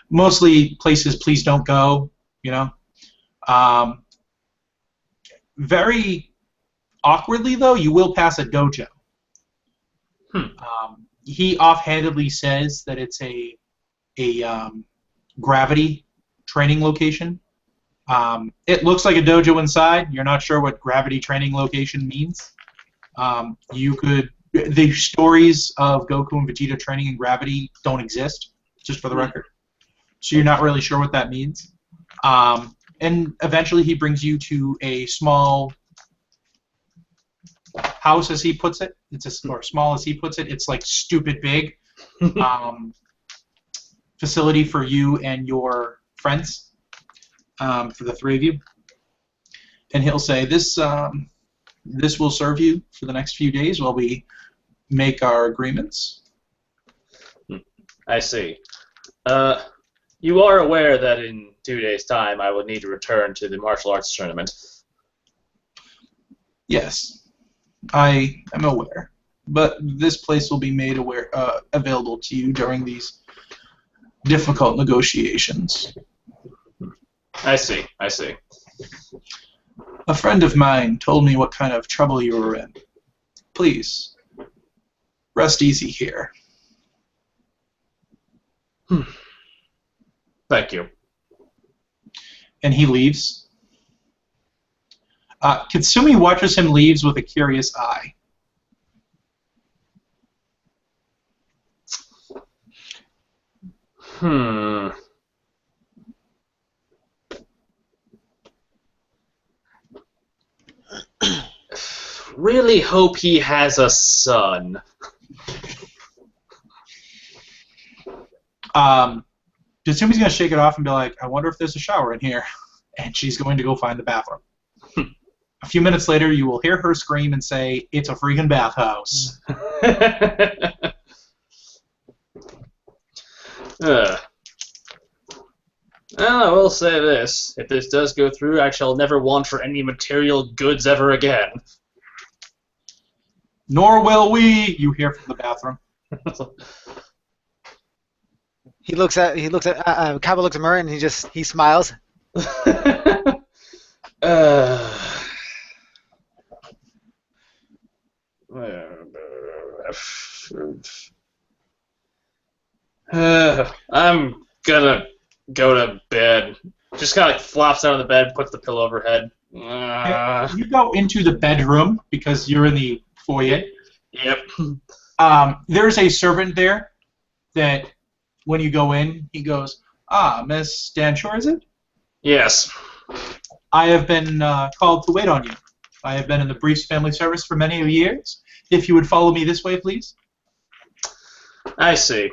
Speaker 1: Mostly places please don't go, Very awkwardly, though, you will pass a dojo. He offhandedly says that it's a gravity training location. It looks like a dojo inside. You're not sure what gravity training location means. The stories of Goku and Vegeta training in gravity don't exist, just for the record. So you're not really sure what that means. And eventually he brings you to a small house, as he puts it. Or small as he puts it. It's like stupid big. Facility for you and your friends, for the three of you. And he'll say, this will serve you for the next few days while we make our agreements.
Speaker 3: I see. You are aware that in 2 days' time I will need to return to the martial arts tournament.
Speaker 1: Yes, I am aware. But this place will be made available to you during these difficult negotiations.
Speaker 3: I see.
Speaker 1: A friend of mine told me what kind of trouble you were in. Please, rest easy here.
Speaker 3: Thank you.
Speaker 1: And he leaves. Kitsumi watches him leaves with a curious eye.
Speaker 3: Really hope he has a son.
Speaker 1: Kitsumi's going to shake it off and be like, I wonder if there's a shower in here. And she's going to go find the bathroom. A few minutes later, you will hear her scream and say, it's a freaking bathhouse.
Speaker 3: Well, I will say this. If this does go through, I shall never want for any material goods ever again.
Speaker 1: Nor will we, you hear from the bathroom.
Speaker 2: Cowbell looks at Murray and he smiles.
Speaker 3: I'm gonna go to bed. Just kind of like flops out of the bed, puts the pillow over her head.
Speaker 1: You go into the bedroom because you're in the foyer.
Speaker 3: Yep.
Speaker 1: There's a servant there that when you go in, he goes, Miss Danshore, is it?
Speaker 3: Yes.
Speaker 1: I have been called to wait on you. I have been in the Briefs family service for many years. If you would follow me this way, please.
Speaker 3: I see.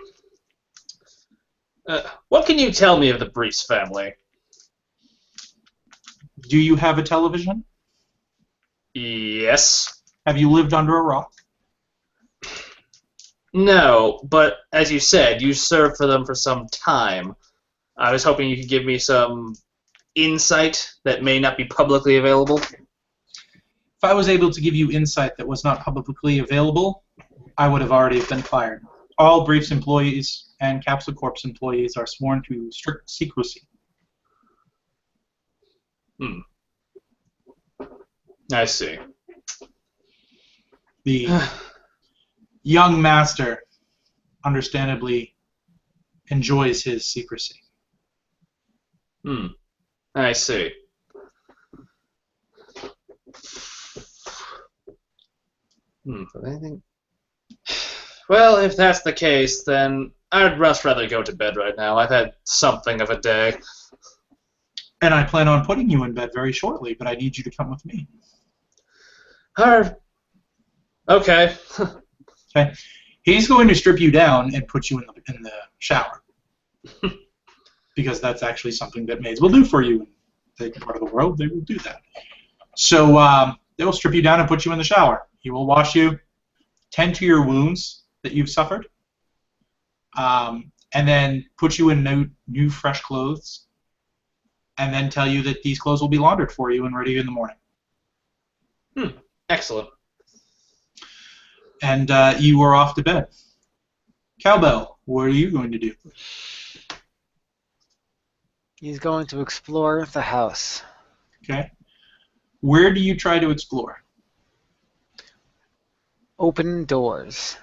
Speaker 3: What can you tell me of the Briefs family?
Speaker 1: Do you have a television?
Speaker 3: Yes.
Speaker 1: Have you lived under a rock?
Speaker 3: No, but as you said, you served for them for some time. I was hoping you could give me some insight that may not be publicly available.
Speaker 1: If I was able to give you insight that was not publicly available, I would have already been fired. All Briefs employees and Capsule Corps employees are sworn to strict secrecy.
Speaker 3: I see.
Speaker 1: The young master, understandably, enjoys his secrecy.
Speaker 3: I see. Anything? Well, if that's the case, then I'd much rather go to bed right now. I've had something of a day.
Speaker 1: And I plan on putting you in bed very shortly, but I need you to come with me.
Speaker 3: Okay.
Speaker 1: Okay. He's going to strip you down and put you in the shower. Because that's actually something that maids will do for you in the part of the world. They will do that. So they will strip you down and put you in the shower. He will wash you, tend to your wounds that you've suffered, and then put you in new fresh clothes, and then tell you that these clothes will be laundered for you and ready in the morning.
Speaker 3: Excellent.
Speaker 1: And you are off to bed. Cowbell, what are you going to do?
Speaker 2: He's going to explore the house.
Speaker 1: Okay. Where do you try to explore?
Speaker 2: Open doors.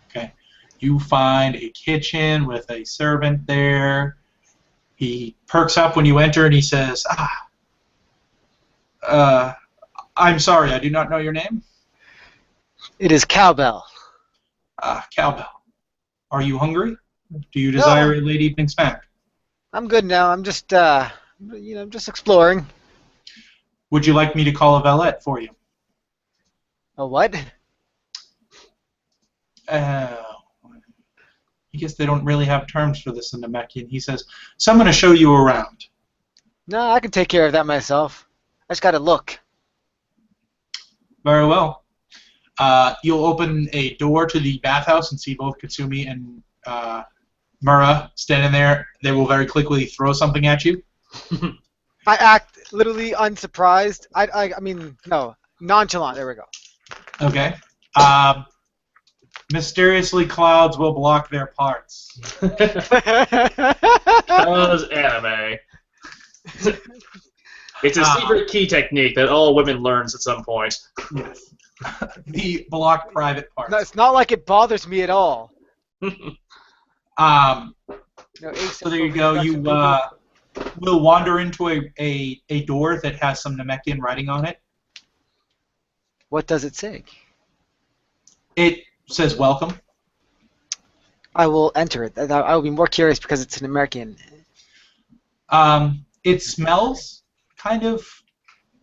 Speaker 1: Okay. You find a kitchen with a servant there. He perks up when you enter and he says, I'm sorry, I do not know your name.
Speaker 2: It is Cowbell.
Speaker 1: Cowbell. Are you hungry? Do you desire a late evening snack?
Speaker 2: I'm good now. I'm just, just exploring.
Speaker 1: Would you like me to call a valet for you?
Speaker 2: A what?
Speaker 1: I guess they don't really have terms for this in Namekian. He says, so I'm going to show you around.
Speaker 2: No, I can take care of that myself. I just got to look.
Speaker 1: Very well. You'll open a door to the bathhouse and see both Kitsumi and Mura standing there. They will very quickly throw something at you.
Speaker 2: I act literally unsurprised. No, nonchalant. There we go.
Speaker 1: Okay. Mysteriously, clouds will block their parts.
Speaker 3: Cause anime. It's a secret key technique that all women learns at some point.
Speaker 1: Yes. The block private parts.
Speaker 2: No, it's not like it bothers me at all.
Speaker 1: So there you go. You will wander into a door that has some Namekian writing on it.
Speaker 2: What does it say?
Speaker 1: It says welcome.
Speaker 2: I will enter it. I will be more curious because it's an American.
Speaker 1: It smells kind of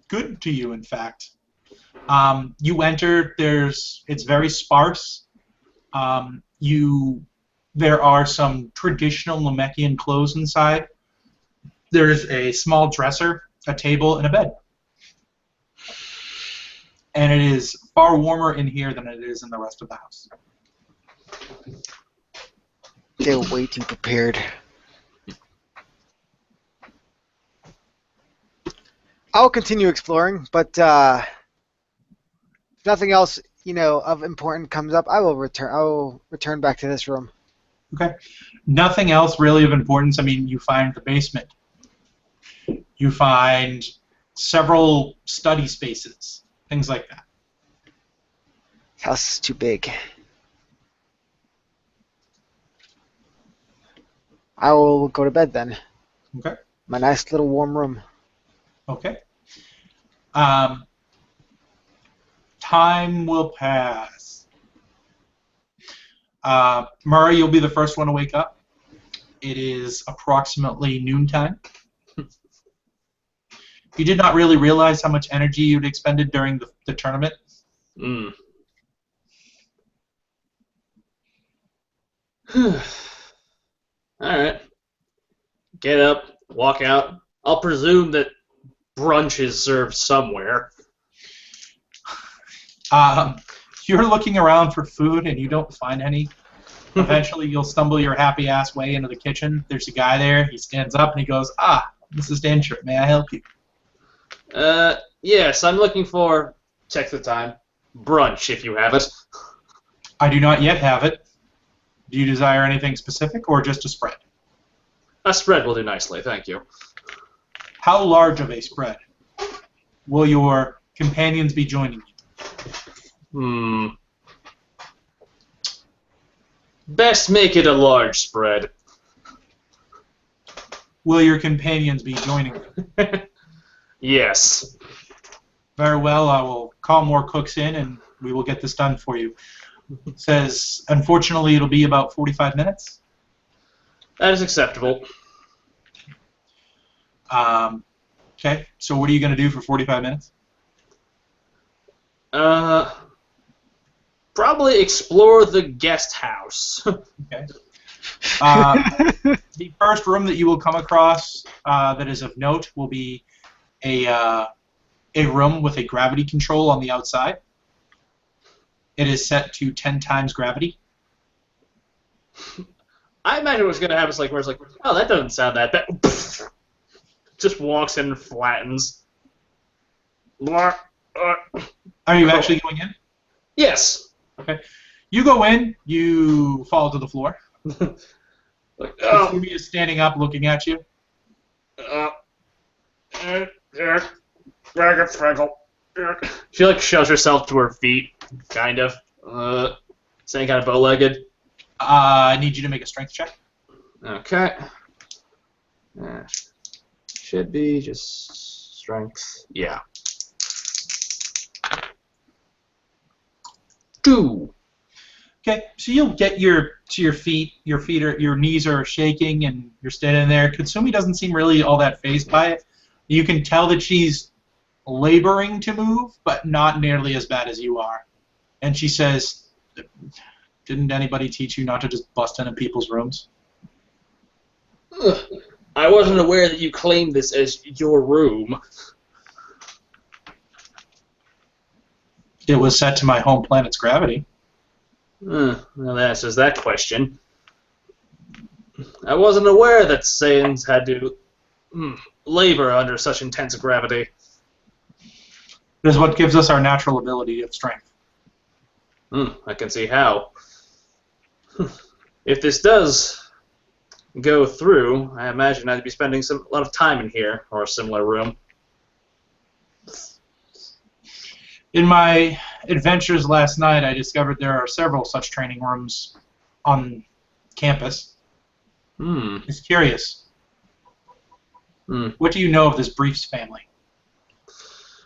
Speaker 1: good to you, in fact. You enter. It's very sparse. There are some traditional Namekian clothes inside. There's a small dresser, a table, and a bed. And it is far warmer in here than it is in the rest of the house.
Speaker 2: They're way too prepared. I'll continue exploring, but if nothing else, of important comes up, I will return back to this room.
Speaker 1: Okay. Nothing else really of importance. I mean, you find the basement. You find several study spaces, things like that.
Speaker 2: House is too big. I will go to bed then.
Speaker 1: Okay.
Speaker 2: My nice little warm room.
Speaker 1: Okay. Time will pass. Murray, you'll be the first one to wake up. It is approximately noontime. You did not really realize how much energy you'd expended during the tournament.
Speaker 3: Mm. Alright. Get up, walk out. I'll presume that brunch is served somewhere.
Speaker 1: You're looking around for food and you don't find any. Eventually, you'll stumble your happy ass way into the kitchen. There's a guy there. He stands up and he goes, Mrs. Dantrip, may I help you?
Speaker 3: Yes, I'm looking for, check the time, brunch if you have it.
Speaker 1: I do not yet have it. Do you desire anything specific or just a spread?
Speaker 3: A spread will do nicely, thank you.
Speaker 1: How large of a spread? Will your companions be joining you?
Speaker 3: Best make it a large spread.
Speaker 1: Will your companions be joining you?
Speaker 3: Yes.
Speaker 1: Very well, I will call more cooks in and we will get this done for you. It says, unfortunately, it'll be about 45 minutes.
Speaker 3: That is acceptable.
Speaker 1: Okay, so what are you going to do for 45 minutes?
Speaker 3: Probably explore the guest house.
Speaker 1: Okay. The first room that you will come across that is of note will be a room with a gravity control on the outside. It is set to 10 times gravity.
Speaker 3: I imagine what's going to happen is like, where it's like, oh, that doesn't sound that bad. Just walks in and flattens.
Speaker 1: Are you actually going in?
Speaker 3: Yes.
Speaker 1: Okay. You go in, you fall to the floor.
Speaker 3: Like,
Speaker 1: Kitsumi is standing up looking at you.
Speaker 3: She like shoves herself to her feet, kind of. Saying kind of bow-legged.
Speaker 1: I need you to make a strength check.
Speaker 3: Okay. Should be just strength. Yeah. 2.
Speaker 1: Okay, so you'll get to your feet. Your knees are shaking, and you're standing there. Kitsumi doesn't seem really all that fazed by it. You can tell that she's laboring to move, but not nearly as bad as you are. And she says, "Didn't anybody teach you not to just bust into people's rooms?"
Speaker 3: I wasn't aware that you claimed this as your room.
Speaker 1: It was set to my home planet's gravity.
Speaker 3: Well, that answers that question. I wasn't aware that Saiyans had to labor under such intense gravity.
Speaker 1: It is what gives us our natural ability of strength.
Speaker 3: I can see how. If this does go through, I imagine I'd be spending a lot of time in here, or a similar room.
Speaker 1: In my adventures last night, I discovered there are several such training rooms on campus. Just curious. What do you know of this Briefs family?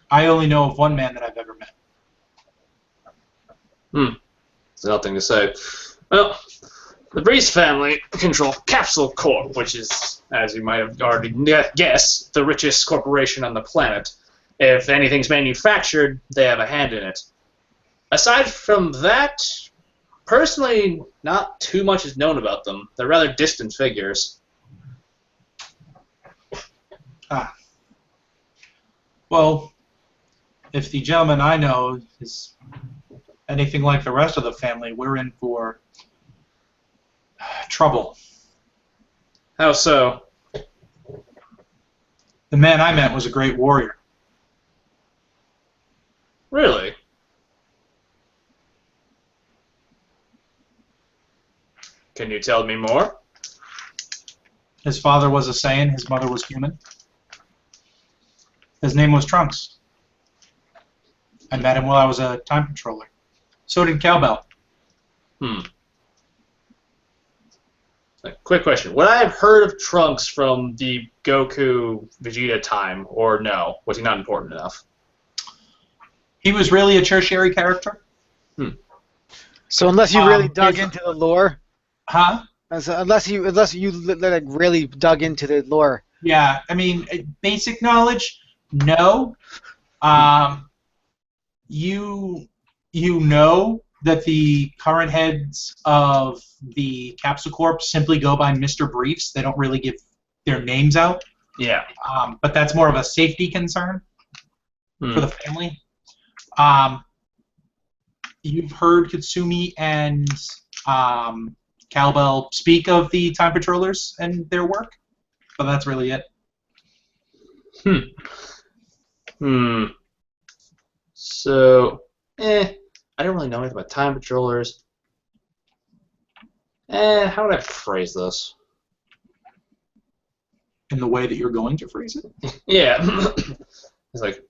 Speaker 1: I only know of one man that I've ever met.
Speaker 3: It's nothing to say. Well, the Briefs family control Capsule Corp, which is, as you might have already guessed, the richest corporation on the planet. If anything's manufactured, they have a hand in it. Aside from that, personally, not too much is known about them. They're rather distant figures.
Speaker 1: Well, if the gentleman I know is anything like the rest of the family, we're in for trouble.
Speaker 3: How so?
Speaker 1: The man I met was a great warrior.
Speaker 3: Really? Can you tell me more?
Speaker 1: His father was a Saiyan, his mother was human. His name was Trunks. I met him while I was a time patroller. So did Cowbell.
Speaker 3: Quick question. Would I have heard of Trunks from the Goku Vegeta time, or no? Was he not important enough?
Speaker 1: He was really a tertiary character.
Speaker 2: So unless you really dug
Speaker 1: his-
Speaker 2: into the lore,
Speaker 1: Huh?
Speaker 2: unless you like really dug into the lore.
Speaker 1: Yeah, I mean, basic knowledge, no. You know that the current heads of the Capsule Corp simply go by Mr. Briefs. They don't really give their names out.
Speaker 3: Yeah.
Speaker 1: But that's more of a safety concern for the family. You've heard Kitsumi and Cowbell speak of the Time Patrollers and their work, but that's really it.
Speaker 3: So, I don't really know anything about Time Patrollers. How would I phrase this?
Speaker 1: In the way that you're going to phrase it?
Speaker 3: Yeah. It's like...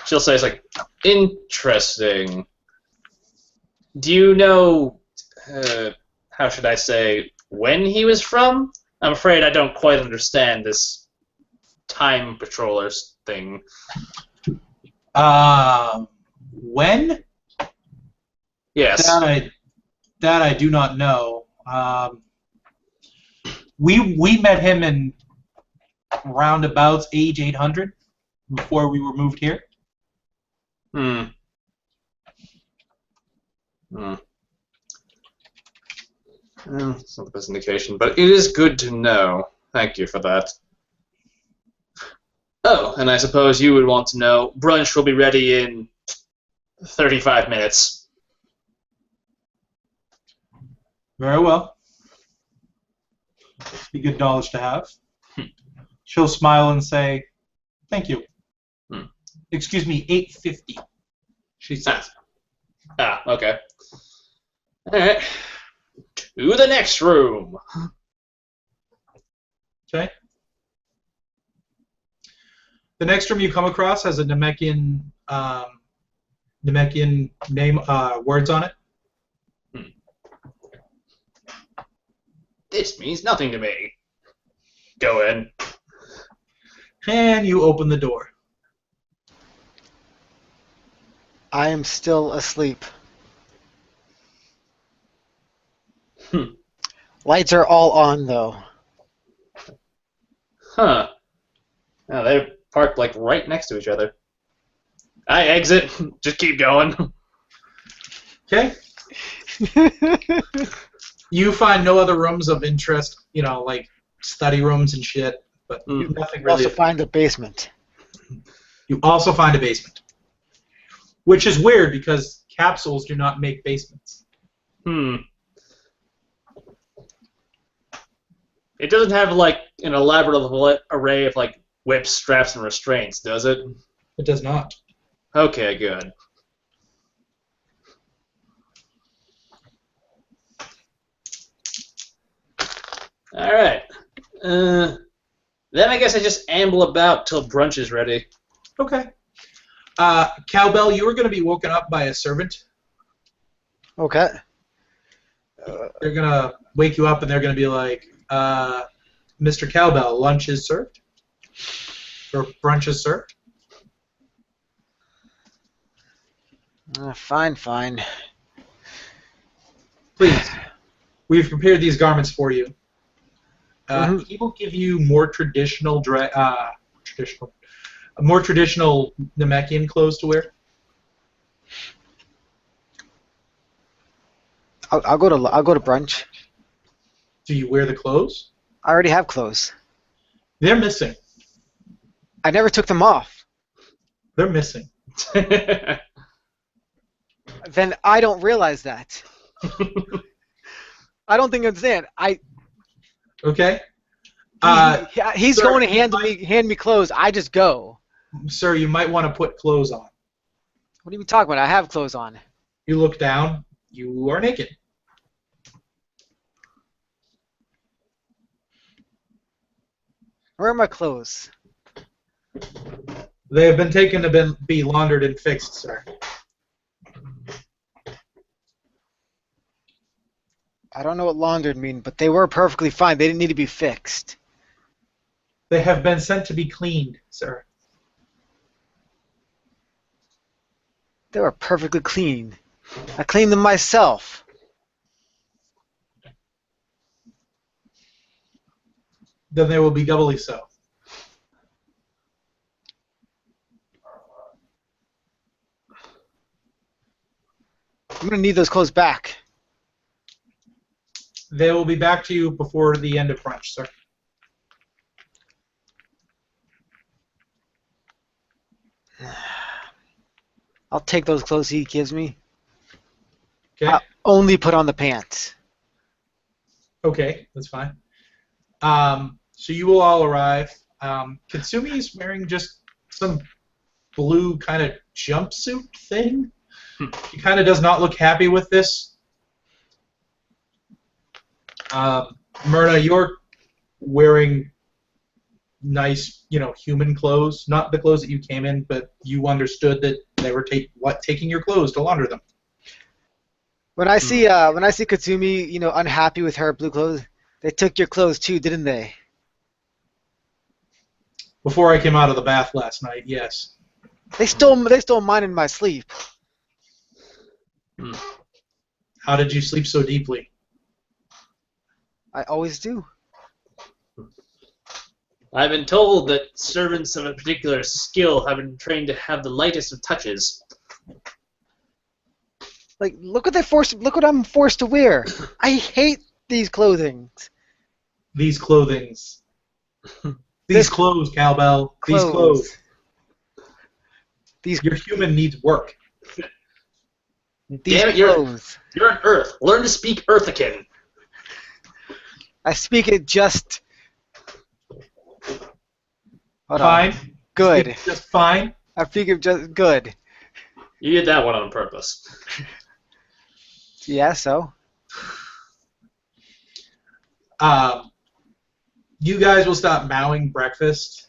Speaker 3: She'll say, it's like, interesting. Do you know, how should I say, when he was from? I'm afraid I don't quite understand this Time Patrollers thing.
Speaker 1: When?
Speaker 3: Yes.
Speaker 1: That I do not know. We met him in roundabouts age 800 before we were moved here.
Speaker 3: It's not the best indication, but it is good to know. Thank you for that. Oh, and I suppose you would want to know, brunch will be ready in 35 minutes.
Speaker 1: Very well. Be good knowledge to have. She'll smile and say, "Thank you." Excuse me, 8:50. She says.
Speaker 3: Okay. All right. To the next room.
Speaker 1: Okay. The next room you come across has a Namekian name words on it.
Speaker 3: This means nothing to me. Go in.
Speaker 1: And you open the door.
Speaker 2: I am still asleep. Lights are all on, though.
Speaker 3: Huh. Now they're parked like right next to each other. I exit. Just keep going.
Speaker 1: Okay. You find no other rooms of interest, like study rooms and shit, but nothing
Speaker 2: You
Speaker 1: really.
Speaker 2: also find a basement.
Speaker 1: You also find a basement, which is weird because capsules do not make basements.
Speaker 3: It doesn't have like an elaborate array of like whips, straps, and restraints, does it?
Speaker 1: It does not.
Speaker 3: Okay, good. All right. Then I guess I just amble about till brunch is ready.
Speaker 1: Okay. Cowbell, you are going to be woken up by a servant.
Speaker 2: Okay.
Speaker 1: They're going to wake you up and they're going to be like, Mr. Cowbell, lunch is served? Or brunch is served?
Speaker 2: Fine.
Speaker 1: Please. We've prepared these garments for you. He will give you more traditional Namekian clothes to wear.
Speaker 2: I'll go to brunch.
Speaker 1: Do you wear the clothes?
Speaker 2: I already have clothes.
Speaker 1: They're missing.
Speaker 2: I never took them off.
Speaker 1: They're missing.
Speaker 2: Then I don't realize that. I don't think it's that.
Speaker 1: Okay.
Speaker 2: He's
Speaker 1: sir,
Speaker 2: going to hand me clothes. I just go.
Speaker 1: Sir, you might want to put clothes on.
Speaker 2: What are you talking about? I have clothes on.
Speaker 1: You look down. You are naked.
Speaker 2: Where are my clothes?
Speaker 1: They have been taken to be laundered and fixed, sir.
Speaker 2: I don't know what laundered mean, but they were perfectly fine. They didn't need to be fixed.
Speaker 1: They have been sent to be cleaned, sir.
Speaker 2: They were perfectly clean. I cleaned them myself.
Speaker 1: Then they will be doubly so.
Speaker 2: I'm going to need those clothes back.
Speaker 1: They will be back to you before the end of brunch, sir.
Speaker 2: I'll take those clothes he gives me.
Speaker 1: Okay.
Speaker 2: I'll only put on the pants.
Speaker 1: Okay, that's fine. So you will all arrive. Kitsumi is wearing just some blue kind of jumpsuit thing. He kind of does not look happy with this. Myrna, you're wearing nice, human clothes. Not the clothes that you came in, but you understood that they were taking your clothes to launder them.
Speaker 2: When I see Kitsumi, unhappy with her blue clothes, they took your clothes too, didn't they?
Speaker 1: Before I came out of the bath last night, yes.
Speaker 2: They stole mine in my sleep.
Speaker 1: How did you sleep so deeply?
Speaker 2: I always do.
Speaker 3: I've been told that servants of a particular skill have been trained to have the lightest of touches.
Speaker 2: Like, look what I'm forced to wear. I hate these clothings.
Speaker 1: These clothings. These clothes, Cowbell. These clothes. Your human needs work.
Speaker 2: These
Speaker 3: Damn it,
Speaker 2: clothes.
Speaker 3: You're on Earth. Learn to speak Earthican.
Speaker 2: I speak it just... Hold
Speaker 1: Fine.
Speaker 2: on. Good.
Speaker 1: Speak just fine.
Speaker 2: I speak it just good.
Speaker 3: You did that one on purpose.
Speaker 2: Yeah, so?
Speaker 1: You guys will stop mowing breakfast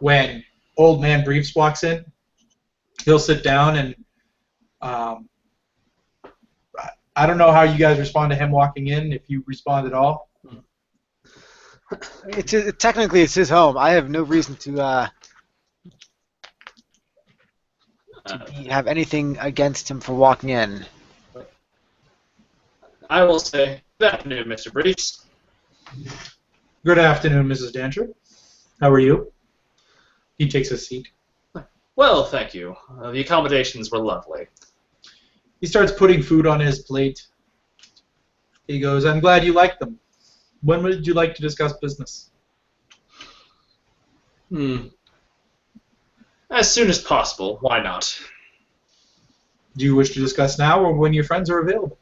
Speaker 1: when Old Man Briefs walks in. He'll sit down and I don't know how you guys respond to him walking in, if you respond at all.
Speaker 2: Technically, it's his home. I have no reason to have anything against him for walking in.
Speaker 3: I will say, good afternoon, Mr. Briefs.
Speaker 1: Good afternoon, Mrs. Dancher. How are you? He takes a seat.
Speaker 3: Well, thank you. The accommodations were lovely.
Speaker 1: He starts putting food on his plate. He goes, I'm glad you liked them. When would you like to discuss business?
Speaker 3: As soon as possible. Why not?
Speaker 1: Do you wish to discuss now or when your friends are available?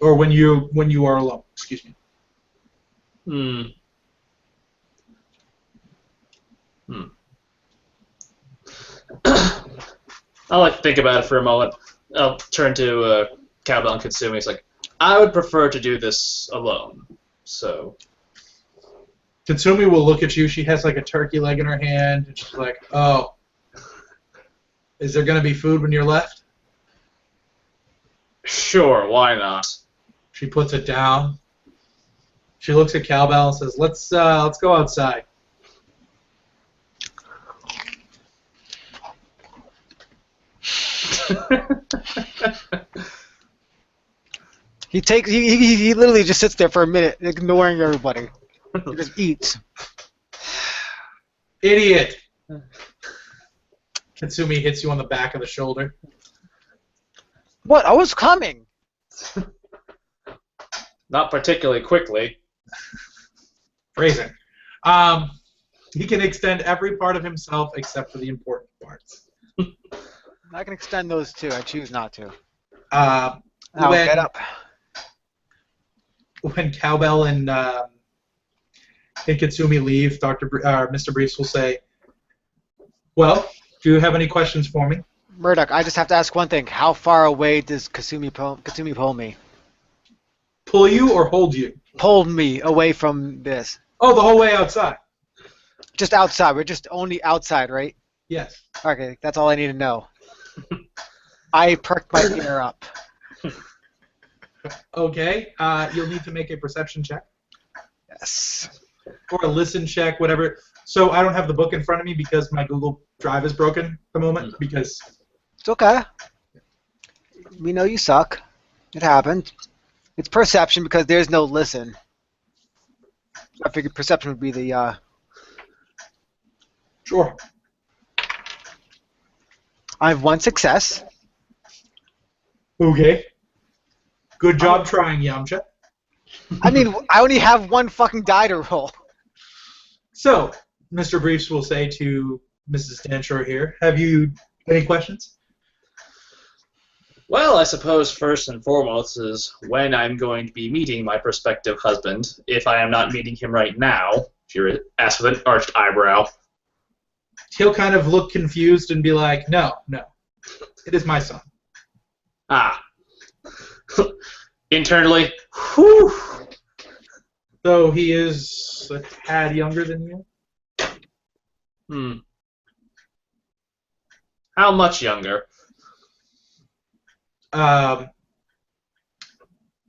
Speaker 1: Or when you are alone, excuse me.
Speaker 3: I'll like to think about it for a moment. I'll turn to Cowbell and Kitsumi. It's like, I would prefer to do this alone. So.
Speaker 1: Kitsumi will look at you. She has like a turkey leg in her hand, and she's like, "Oh, is there going to be food when you're left?"
Speaker 3: Sure, why not?
Speaker 1: She puts it down. She looks at Cowbell and says, "Let's go outside."
Speaker 2: He literally just sits there for a minute, ignoring everybody. He just eats.
Speaker 1: Idiot! Kitsumi hits you on the back of the shoulder.
Speaker 2: What? I was coming.
Speaker 3: Not particularly quickly.
Speaker 1: Phrasing. He can extend every part of himself except for the important parts.
Speaker 2: I can extend those too. I choose not to.
Speaker 1: Get
Speaker 2: up.
Speaker 1: When Cowbell and Kitsumi leave, Mr. Briefs will say, "Well, do you have any questions for me?"
Speaker 2: Murdoch, I just have to ask one thing. How far away does Kitsumi pull me?
Speaker 1: Pull you or hold you?
Speaker 2: Pulled me away from this.
Speaker 1: Oh, the whole way outside.
Speaker 2: Just outside. We're just only outside, right?
Speaker 1: Yes.
Speaker 2: Okay, that's all I need to know. I perked my ear up.
Speaker 1: Okay. You'll need to make a perception check.
Speaker 2: Yes.
Speaker 1: Or a listen check, whatever. So I don't have the book in front of me because my Google Drive is broken at the moment. Because
Speaker 2: It's okay. We know you suck. It happened. It's perception because there's no listen. I figured perception would be the.
Speaker 1: sure.
Speaker 2: I have one success.
Speaker 1: Okay. Good job trying, Yamcha.
Speaker 2: I mean, I only have one fucking die to roll.
Speaker 1: So, Mr. Briefs will say to Mrs. Stanshore here, have you any questions?
Speaker 3: Well, I suppose first and foremost is when I'm going to be meeting my prospective husband, if I am not meeting him right now. She asked with an arched eyebrow.
Speaker 1: He'll kind of look confused and be like, no, it is my son.
Speaker 3: Ah. Internally, whew.
Speaker 1: Though he is a tad younger than you.
Speaker 3: How much younger?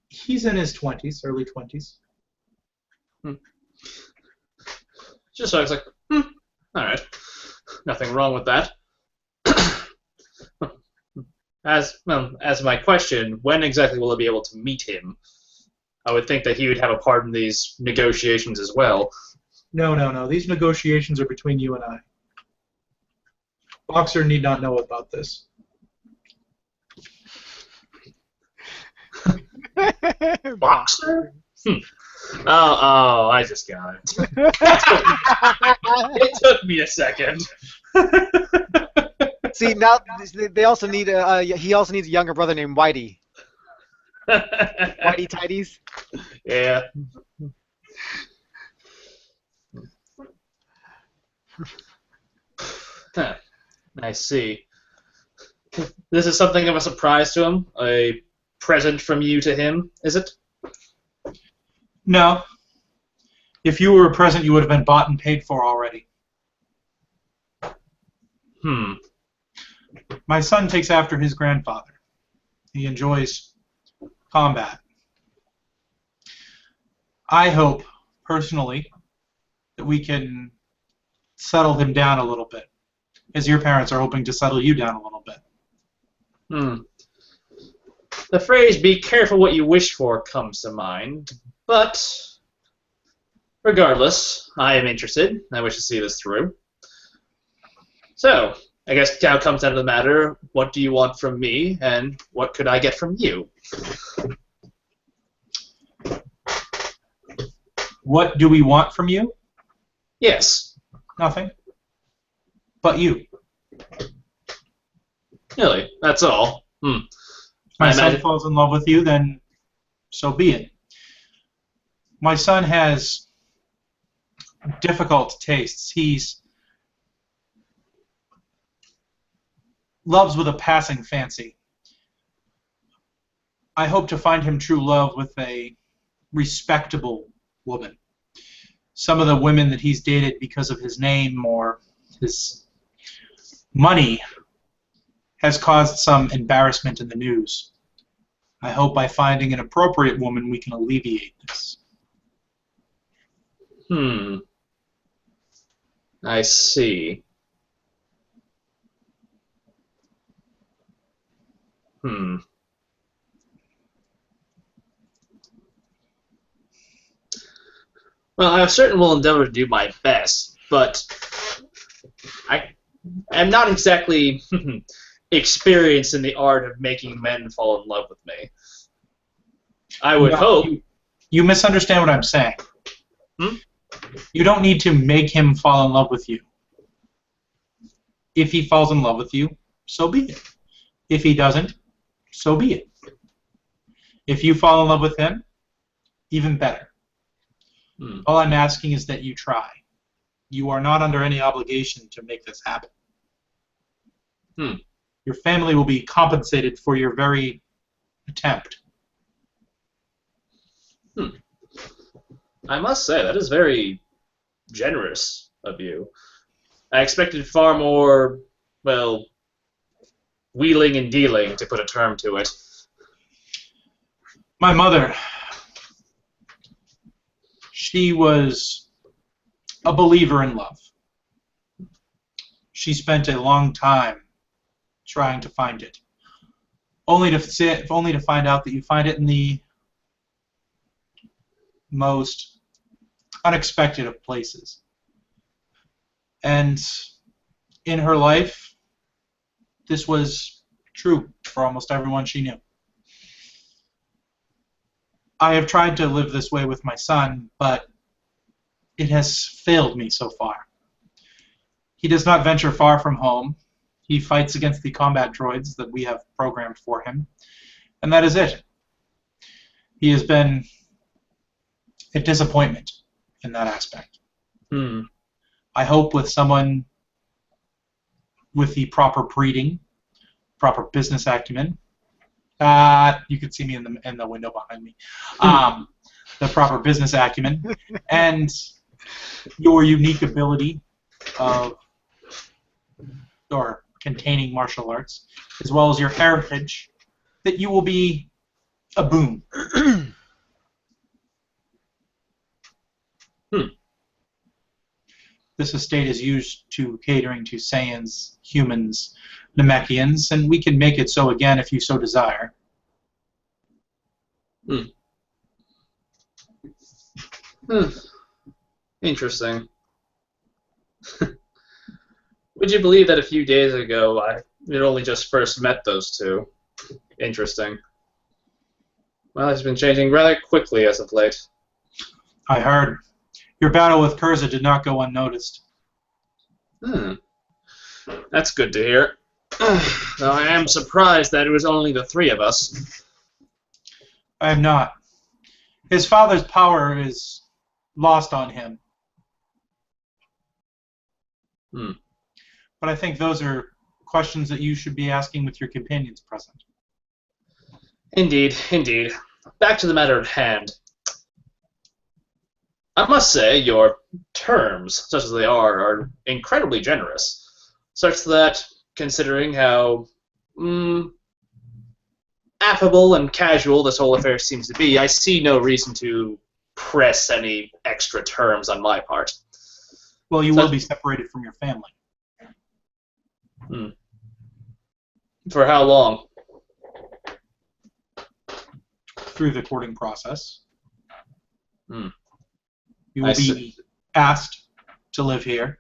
Speaker 1: He's in his 20s, early 20s.
Speaker 3: Just so I was like, alright. Nothing wrong with that. As my question, when exactly will I be able to meet him? I would think that he would have a part in these negotiations as well.
Speaker 1: No. These negotiations are between you and I. Boxer need not know about this.
Speaker 3: Boxer? Oh, I just got it. It took me a second.
Speaker 2: See, now they also need he also needs a younger brother named Whitey. Whitey Tidies.
Speaker 3: Yeah. Huh. I see. This is something of a surprise to him? A present from you to him, is it?
Speaker 1: No. If you were a present, you would have been bought and paid for already. My son takes after his grandfather. He enjoys combat. I hope, personally, that we can settle him down a little bit, as your parents are hoping to settle you down a little bit.
Speaker 3: The phrase, be careful what you wish for, comes to mind, but regardless, I am interested. I wish to see this through. So, I guess now comes down to the matter, what do you want from me, and what could I get from you?
Speaker 1: What do we want from you?
Speaker 3: Yes.
Speaker 1: Nothing. But you.
Speaker 3: Really? That's all?
Speaker 1: If my son falls in love with you, then so be it. My son has difficult tastes. He's loves with a passing fancy. I hope to find him true love with a respectable woman. Some of the women that he's dated because of his name or his money has caused some embarrassment in the news. I hope by finding an appropriate woman we can alleviate this.
Speaker 3: I see. Well, I certainly will endeavor to do my best, but I am not exactly experienced in the art of making men fall in love with me. I would hope...
Speaker 1: You misunderstand what I'm saying. You don't need to make him fall in love with you. If he falls in love with you, so be it. If he doesn't, so be it. If you fall in love with him, even better. All I'm asking is that you try. You are not under any obligation to make this happen. Your family will be compensated for your very attempt.
Speaker 3: I must say, that is very generous of you. I expected far more, well, wheeling and dealing, to put a term to it.
Speaker 1: My mother, she was a believer in love. She spent a long time trying to find it, only to find out that you find it in the most unexpected of places. And in her life, this was true for almost everyone she knew. I have tried to live this way with my son, but it has failed me so far. He does not venture far from home. He fights against the combat droids that we have programmed for him, and that is it. He has been a disappointment in that aspect. I hope with someone with the proper breeding, proper business acumen, you can see me in the window behind me, the proper business acumen, and your unique ability of or containing martial arts, as well as your heritage, that you will be a boon. This estate is used to catering to Saiyans, humans, Namekians, and we can make it so again if you so desire.
Speaker 3: Interesting. Would you believe that a few days ago I had only just first met those two? Interesting. Well, it's been changing rather quickly as of late.
Speaker 1: I heard. Your battle with Kuriza did not go unnoticed.
Speaker 3: That's good to hear. Though I am surprised that it was only the three of us.
Speaker 1: I am not. His father's power is lost on him. But I think those are questions that you should be asking with your companions present.
Speaker 3: Indeed, indeed. Back to the matter at hand. I must say, your terms, such as they are incredibly generous. Such that, considering how affable and casual this whole affair seems to be, I see no reason to press any extra terms on my part.
Speaker 1: Well, you will be separated from your family.
Speaker 3: For how long?
Speaker 1: Through the courting process. You will
Speaker 3: I
Speaker 1: be
Speaker 3: see.
Speaker 1: asked to live here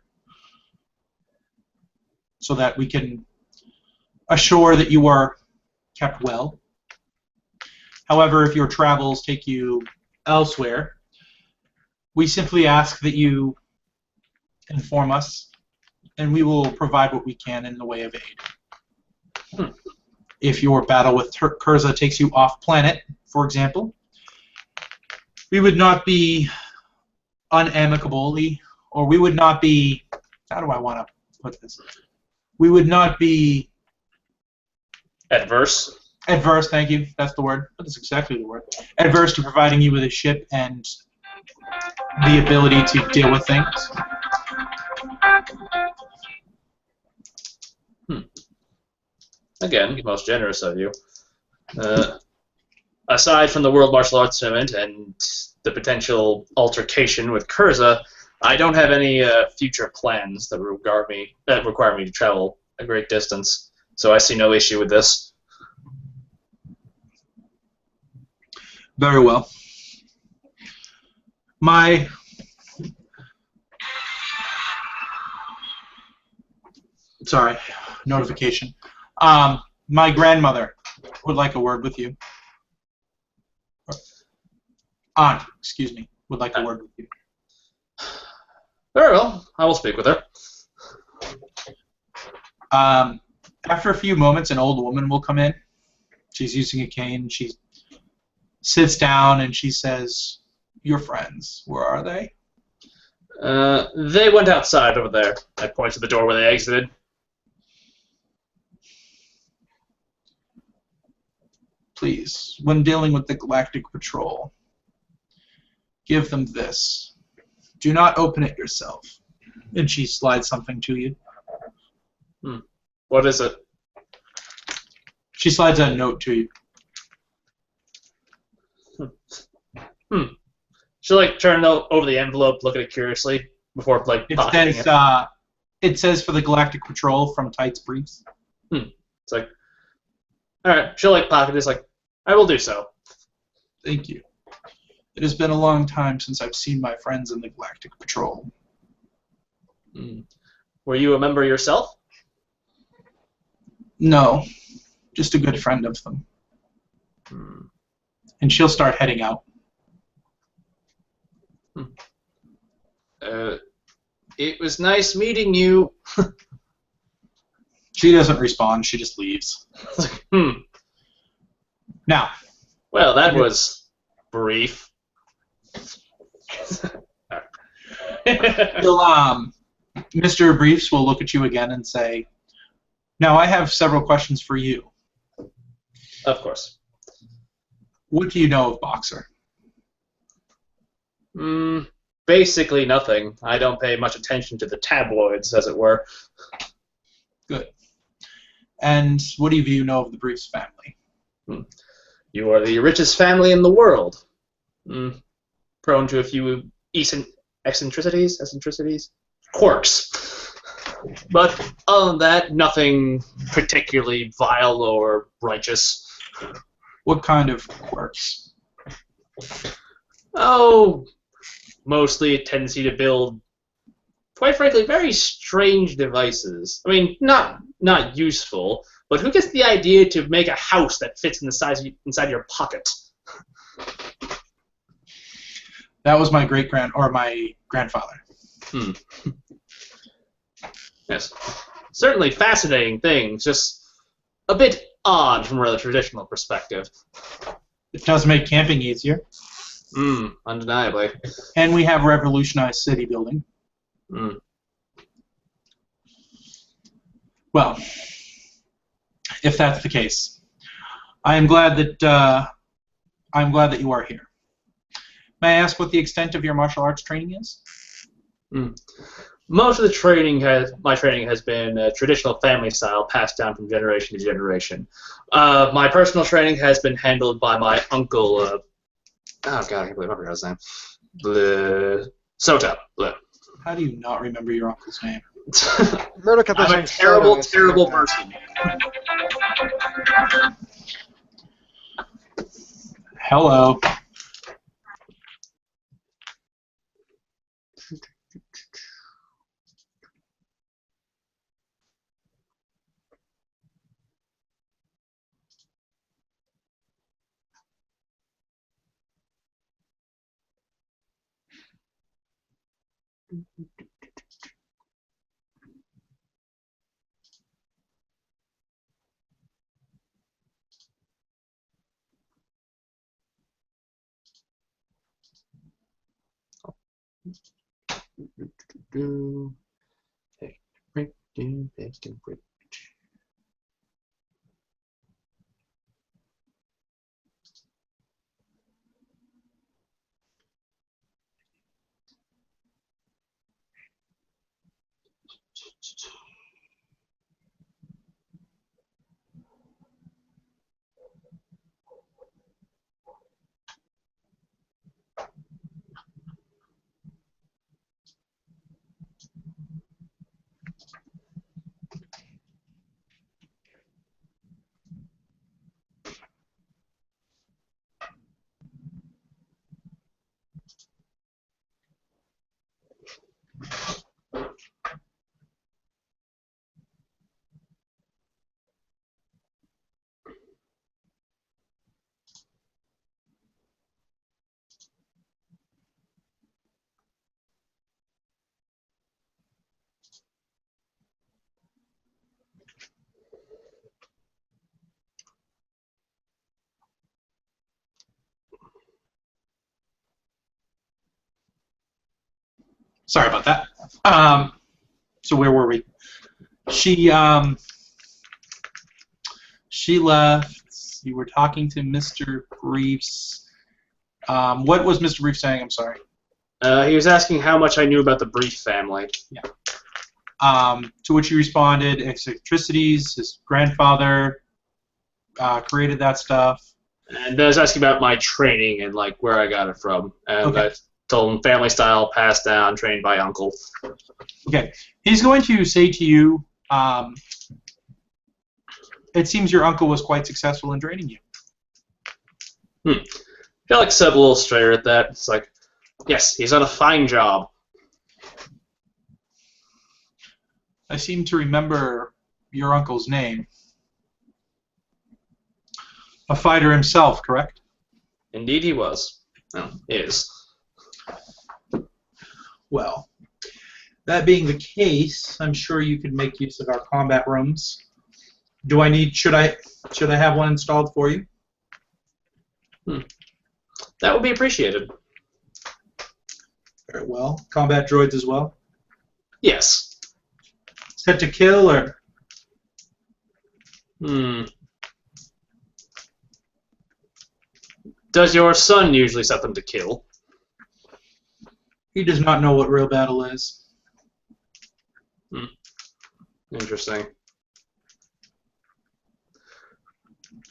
Speaker 1: so that we can assure that you are kept well. However, if your travels take you elsewhere, we simply ask that you inform us, and we will provide what we can in the way of aid. If your battle with Kuriza takes you off planet, for example, we would not be unamicably, or we would not be, how do I want to put this? We would not be
Speaker 3: Adverse?
Speaker 1: adverse, thank you, that's the word, that's exactly the word, adverse to providing you with a ship and the ability to deal with things.
Speaker 3: Again, most generous of you. Aside from the World Martial Arts Tournament and the potential altercation with Kuriza, I don't have any future plans that require me to travel a great distance, so I see no issue with this.
Speaker 1: Very well. My notification. My grandmother would like a word with you. Aunt, excuse me, would like a word with you.
Speaker 3: Very well, I will speak with her.
Speaker 1: After a few moments, an old woman will come in. She's using a cane. She sits down and she says, "Your friends, where are they?"
Speaker 3: They went outside over there. I point to the door where they exited.
Speaker 1: Please, when dealing with the Galactic Patrol, give them this. Do not open it yourself. And she slides something to you.
Speaker 3: What is it?
Speaker 1: She slides a note to you.
Speaker 3: Hmm. She'll like turn over the envelope, look at it curiously before like pocketing it.
Speaker 1: It says for the Galactic Patrol from Tights Briefs.
Speaker 3: It's like, all right. She'll like pocket it. It's like, I will do so.
Speaker 1: Thank you. It has been a long time since I've seen my friends in the Galactic Patrol.
Speaker 3: Were you a member yourself?
Speaker 1: No, just a good friend of them. And she'll start heading out.
Speaker 3: It was nice meeting you.
Speaker 1: She doesn't respond. She just leaves. Now.
Speaker 3: Well, that was brief.
Speaker 1: Mr. Briefs will look at you again and say, now I have several questions for you.
Speaker 3: Of course.
Speaker 1: What do you know of Boxer?
Speaker 3: Basically nothing. I don't pay much attention to the tabloids, as it were.
Speaker 1: Good. And what do you know of the Briefs family?
Speaker 3: You are the richest family in the world. Prone to a few eccentricities? Quirks. But other than that, nothing particularly vile or righteous.
Speaker 1: What kind of quirks?
Speaker 3: Oh, mostly a tendency to build, quite frankly, very strange devices. I mean, not useful, but who gets the idea to make a house that fits in the size inside your pocket?
Speaker 1: That was my my grandfather.
Speaker 3: Yes, certainly fascinating things. Just a bit odd from a rather traditional perspective.
Speaker 1: It does make camping easier.
Speaker 3: Undeniably.
Speaker 1: And we have revolutionized city building. Well, if that's the case, I am glad that you are here. May I ask what the extent of your martial arts training is?
Speaker 3: Most of the my training has been traditional family style, passed down from generation to generation. My personal training has been handled by my uncle. Oh God, I can't believe I forgot his name. Sota.
Speaker 1: How do you not remember your uncle's name?
Speaker 3: I'm a terrible, terrible person.
Speaker 1: Hello. Sorry about that. So where were we? She left. You were talking to Mr. Briefs. What was Mr. Brief saying? I'm sorry.
Speaker 3: He was asking how much I knew about the Brief family.
Speaker 1: Yeah. To which you responded, eccentricities. His grandfather created that stuff.
Speaker 3: And I was asking about my training and like where I got it from. And
Speaker 1: Okay.
Speaker 3: I told him family style, passed down, trained by uncle.
Speaker 1: Okay. He's going to say to you, it seems your uncle was quite successful in training you.
Speaker 3: Alex said a little straighter at that. It's like, yes, he's done a fine job.
Speaker 1: I seem to remember your uncle's name. A fighter himself, correct?
Speaker 3: Indeed he was. No, is.
Speaker 1: Well, that being the case, I'm sure you could make use of our combat rooms. Should I have one installed for you?
Speaker 3: That would be appreciated.
Speaker 1: Very well. Combat droids as well?
Speaker 3: Yes.
Speaker 1: Set to kill or...
Speaker 3: Does your son usually set them to kill?
Speaker 1: He does not know what real battle is.
Speaker 3: Interesting.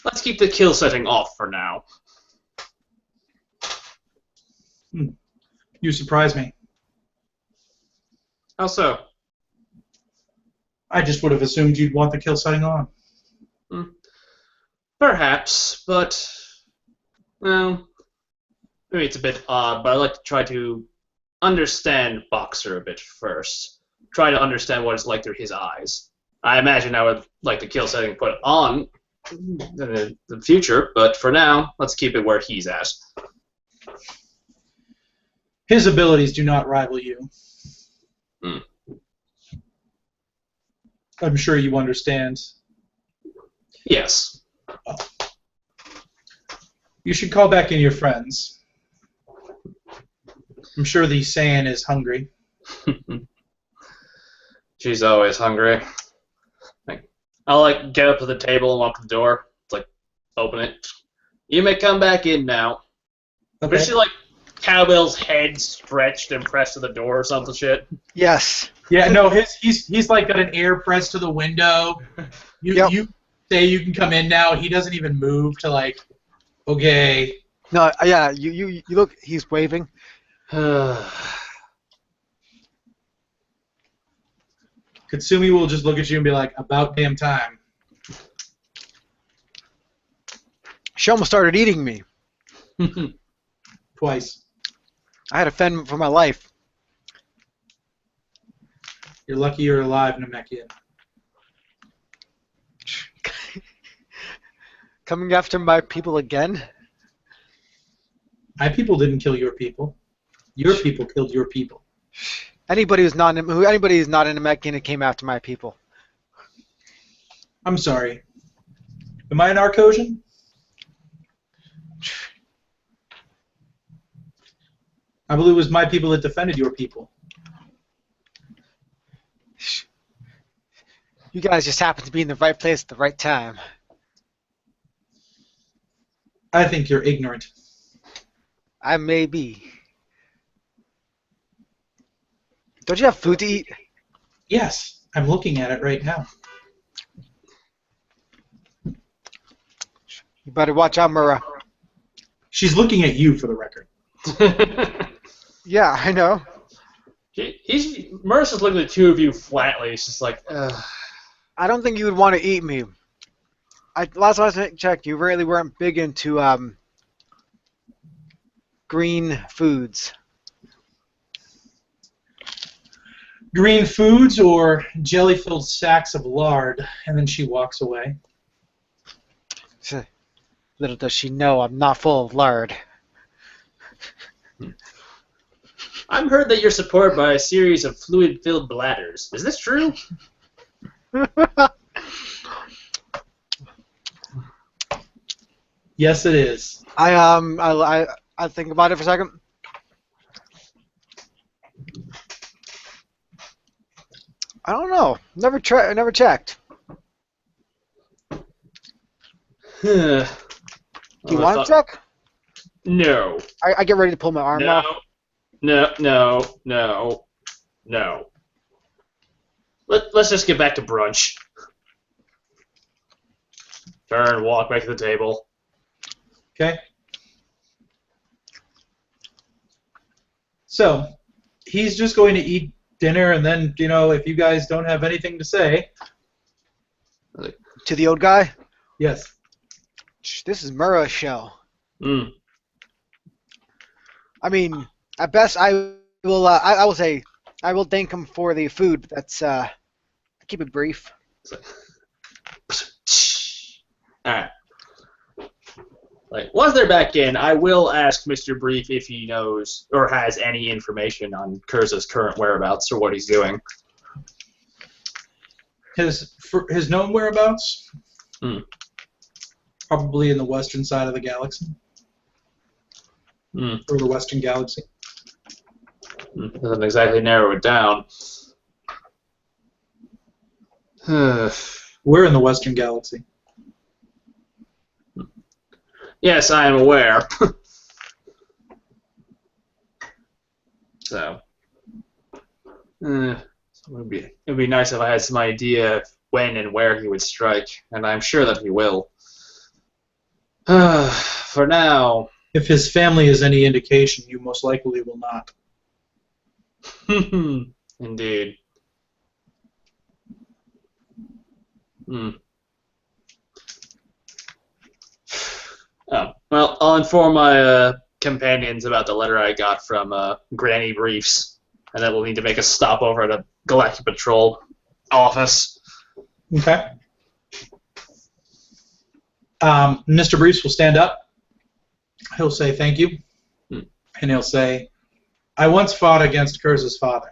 Speaker 3: Let's keep the kill setting off for now.
Speaker 1: You surprise me.
Speaker 3: How so?
Speaker 1: I just would have assumed you'd want the kill setting on.
Speaker 3: Perhaps, but... Well, maybe it's a bit odd, but I'd like to try to understand Boxer a bit first. Try to understand what it's like through his eyes. I imagine I would like the kill setting put on in the future, but for now, let's keep it where he's at.
Speaker 1: His abilities do not rival you. I'm sure you understand.
Speaker 3: Yes.
Speaker 1: You should call back in your friends. I'm sure the Saiyan is hungry.
Speaker 3: She's always hungry. I'll get up to the table and walk to the door. Open it. You may come back in now.
Speaker 1: Okay.
Speaker 3: But she Cowbell's head stretched and pressed to the door or something shit.
Speaker 2: Yes.
Speaker 1: Yeah, no, he's like got an air press to the window. You say you can come in now. He doesn't even move to okay.
Speaker 2: No, yeah, you look, he's waving.
Speaker 1: Kitsumi will just look at you and be like, about damn time.
Speaker 2: She almost started eating me.
Speaker 1: Twice.
Speaker 2: I had to fend for my life.
Speaker 1: You're lucky you're alive, Namekian.
Speaker 2: Coming after my people again?
Speaker 1: My people didn't kill your people. Your people killed your people.
Speaker 2: Anybody who's not in a Mexican that came after my people.
Speaker 1: I'm sorry. Am I an Arcosian? I believe it was my people that defended your people.
Speaker 2: You guys just happen to be in the right place at the right time.
Speaker 1: I think you're ignorant.
Speaker 2: I may be. Don't you have food to eat?
Speaker 1: Yes, I'm looking at it right now.
Speaker 2: You better watch out, Mura.
Speaker 1: She's looking at you, for the record.
Speaker 2: Yeah, I know.
Speaker 3: Mura's just looking at the two of you flatly. It's just like, ugh.
Speaker 2: I don't think you would want to eat me. Last time I checked, you really weren't big into green foods.
Speaker 1: Green foods or jelly-filled sacks of lard, and then she walks away.
Speaker 2: Little does she know I'm not full of lard.
Speaker 3: I've heard that you're supported by a series of fluid-filled bladders. Is this true?
Speaker 1: Yes, it is.
Speaker 2: I think about it for a second. I don't know. Never checked. Do you want to check?
Speaker 3: No.
Speaker 2: I get ready to pull my arm off.
Speaker 3: No. Let's just get back to brunch. Turn, walk back to the table.
Speaker 1: Okay. So he's just going to eat dinner, and then, if you guys don't have anything to say,
Speaker 2: To the old guy?
Speaker 1: yes.
Speaker 2: This is Mura's show.
Speaker 3: Mm.
Speaker 2: I mean, at best, I will. I will say, I will thank him for the food. But that's. Keep it brief.
Speaker 3: Alright. Once they're back in, I will ask Mr. Brief if he knows or has any information on Kuriza's current whereabouts or what he's doing.
Speaker 1: His known whereabouts?
Speaker 3: Hmm.
Speaker 1: Probably in the western side of the galaxy.
Speaker 3: Hmm.
Speaker 1: Or the western galaxy.
Speaker 3: Doesn't exactly narrow it down.
Speaker 1: We're in the western galaxy.
Speaker 3: Yes, I am aware. So, it would be nice if I had some idea of when and where he would strike, and I'm sure that he will. For now.
Speaker 1: If his family is any indication, you most likely will not.
Speaker 3: Indeed. Hmm. Oh, well, I'll inform my companions about the letter I got from Granny Briefs, and that we'll need to make a stop over at a Galactic Patrol office.
Speaker 1: Okay. Mr. Briefs will stand up. He'll say thank you. And he'll say, I once fought against Kuriza's father.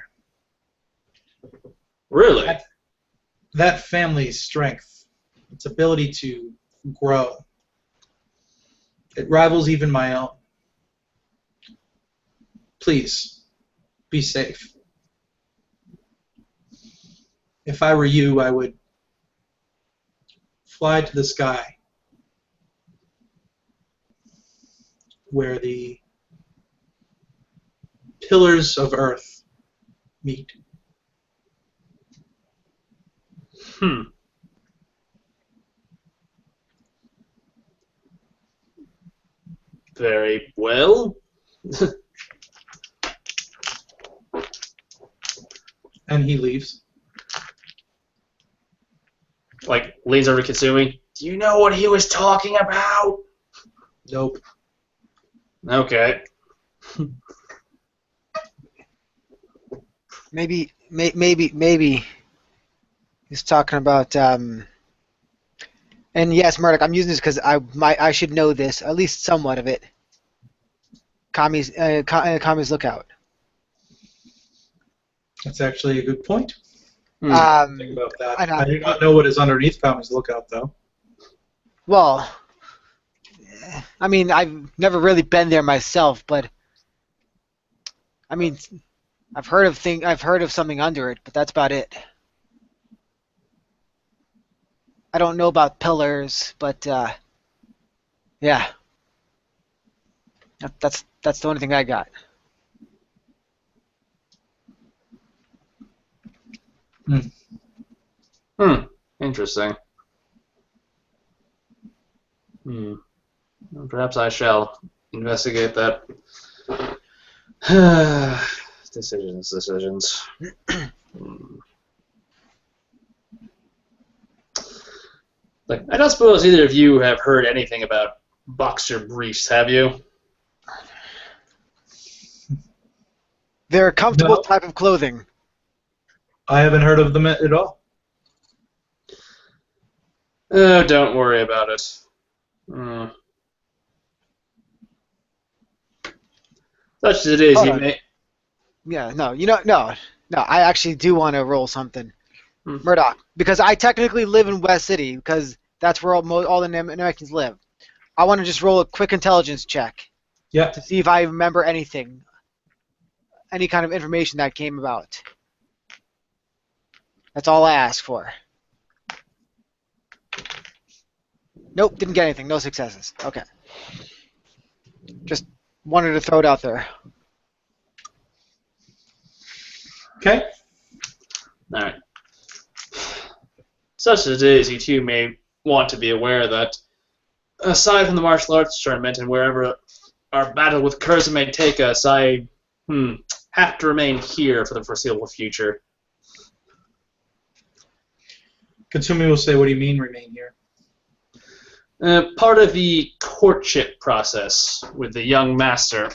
Speaker 3: Really?
Speaker 1: That family's strength, its ability to grow, it rivals even my own. Please, be safe. If I were you, I would fly to the sky where the pillars of Earth meet.
Speaker 3: Very well.
Speaker 1: And he leaves.
Speaker 3: Leans over to Kitsumi. Do you know what he was talking about?
Speaker 1: Nope.
Speaker 3: Okay.
Speaker 2: Maybe he's talking about. And yes, Murdoch, I'm using this because I should know this, at least somewhat of it. Kami's Lookout.
Speaker 1: That's actually a good point. Think about that.
Speaker 2: I know.
Speaker 1: I do not know what is underneath Kami's Lookout, though.
Speaker 2: Well, I mean, I've never really been there myself, but I mean, I've heard of something under it, but that's about it. I don't know about pillars, but yeah, that's the only thing I got.
Speaker 3: Interesting. Perhaps I shall investigate that. Decisions. I don't suppose either of you have heard anything about boxer briefs, have you?
Speaker 2: They're a comfortable
Speaker 1: No.
Speaker 2: type of clothing.
Speaker 1: I haven't heard of them at all.
Speaker 3: Oh, don't worry about it. Such as it is,
Speaker 2: Hold
Speaker 3: you
Speaker 2: on.
Speaker 3: may...
Speaker 2: Yeah, no, no. I actually do want to roll something,
Speaker 3: Hmm.
Speaker 2: Murdoch, because I technically live in West City because that's where all the Americans live. I want to just roll a quick intelligence check
Speaker 1: Yeah.
Speaker 2: to see if I remember anything, any kind of information that came about. That's all I ask for. Nope, didn't get anything. No successes. Okay. Just wanted to throw it out there.
Speaker 1: Okay.
Speaker 3: Alright. Such as it is, you two may want to be aware that aside from the martial arts tournament and wherever our battle with Kuriza may take us, I have to remain here for the foreseeable future.
Speaker 1: Kitsumi will say, "What do you mean, remain here?"
Speaker 3: Part of the courtship process with the young master.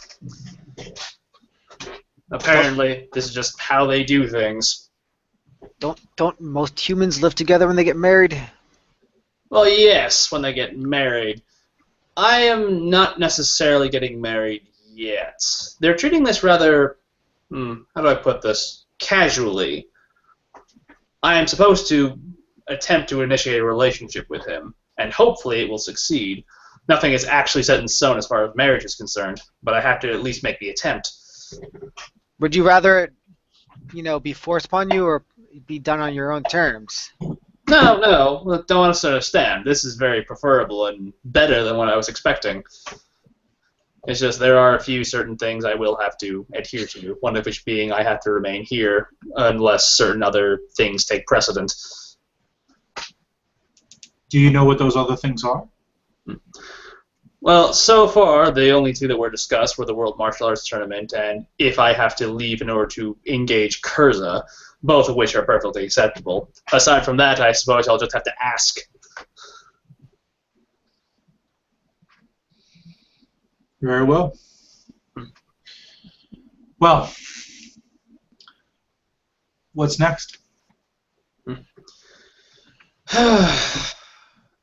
Speaker 3: Apparently, this is just how they do things.
Speaker 2: Don't most humans live together when they get married?
Speaker 3: Well, yes, when they get married. I am not necessarily getting married yet. They're treating this rather, how do I put this, casually. I am supposed to attempt to initiate a relationship with him, and hopefully it will succeed. Nothing is actually set in stone as far as marriage is concerned, but I have to at least make the attempt.
Speaker 2: Would you rather it, be forced upon you or be done on your own terms?
Speaker 3: No, don't want us to understand. This is very preferable and better than what I was expecting. It's just there are a few certain things I will have to adhere to, one of which being I have to remain here unless certain other things take precedent.
Speaker 1: Do you know what those other things are?
Speaker 3: Well, so far, the only two that were discussed were the World Martial Arts Tournament and if I have to leave in order to engage Kuriza, both of which are perfectly acceptable. Aside from that, I suppose I'll just have to ask.
Speaker 1: Very well. Well, what's next?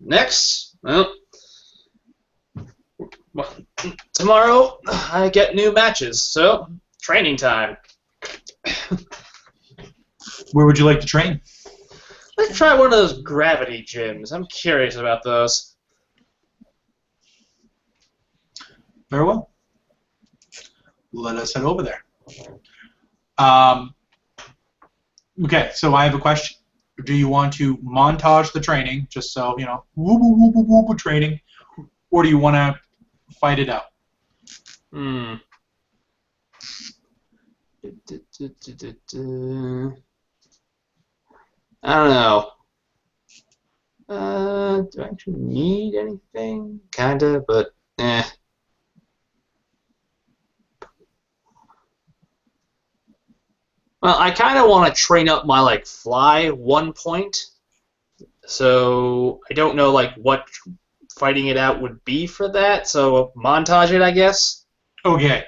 Speaker 3: Next? Well, tomorrow I get new matches, so training time.
Speaker 1: Where would you like to train?
Speaker 3: Let's try one of those gravity gyms. I'm curious about those.
Speaker 1: Very well. Let us head over there. Okay, so I have a question. Do you want to montage the training, just so, whoop, whoop, whoop, whoop, whoop, training, or do you want to fight it out?
Speaker 3: I don't know. Do I actually need anything? Kinda, but eh. Well, I kind of want to train up my fly 1 point, so I don't know what fighting it out would be for that. So montage it, I guess.
Speaker 1: Okay.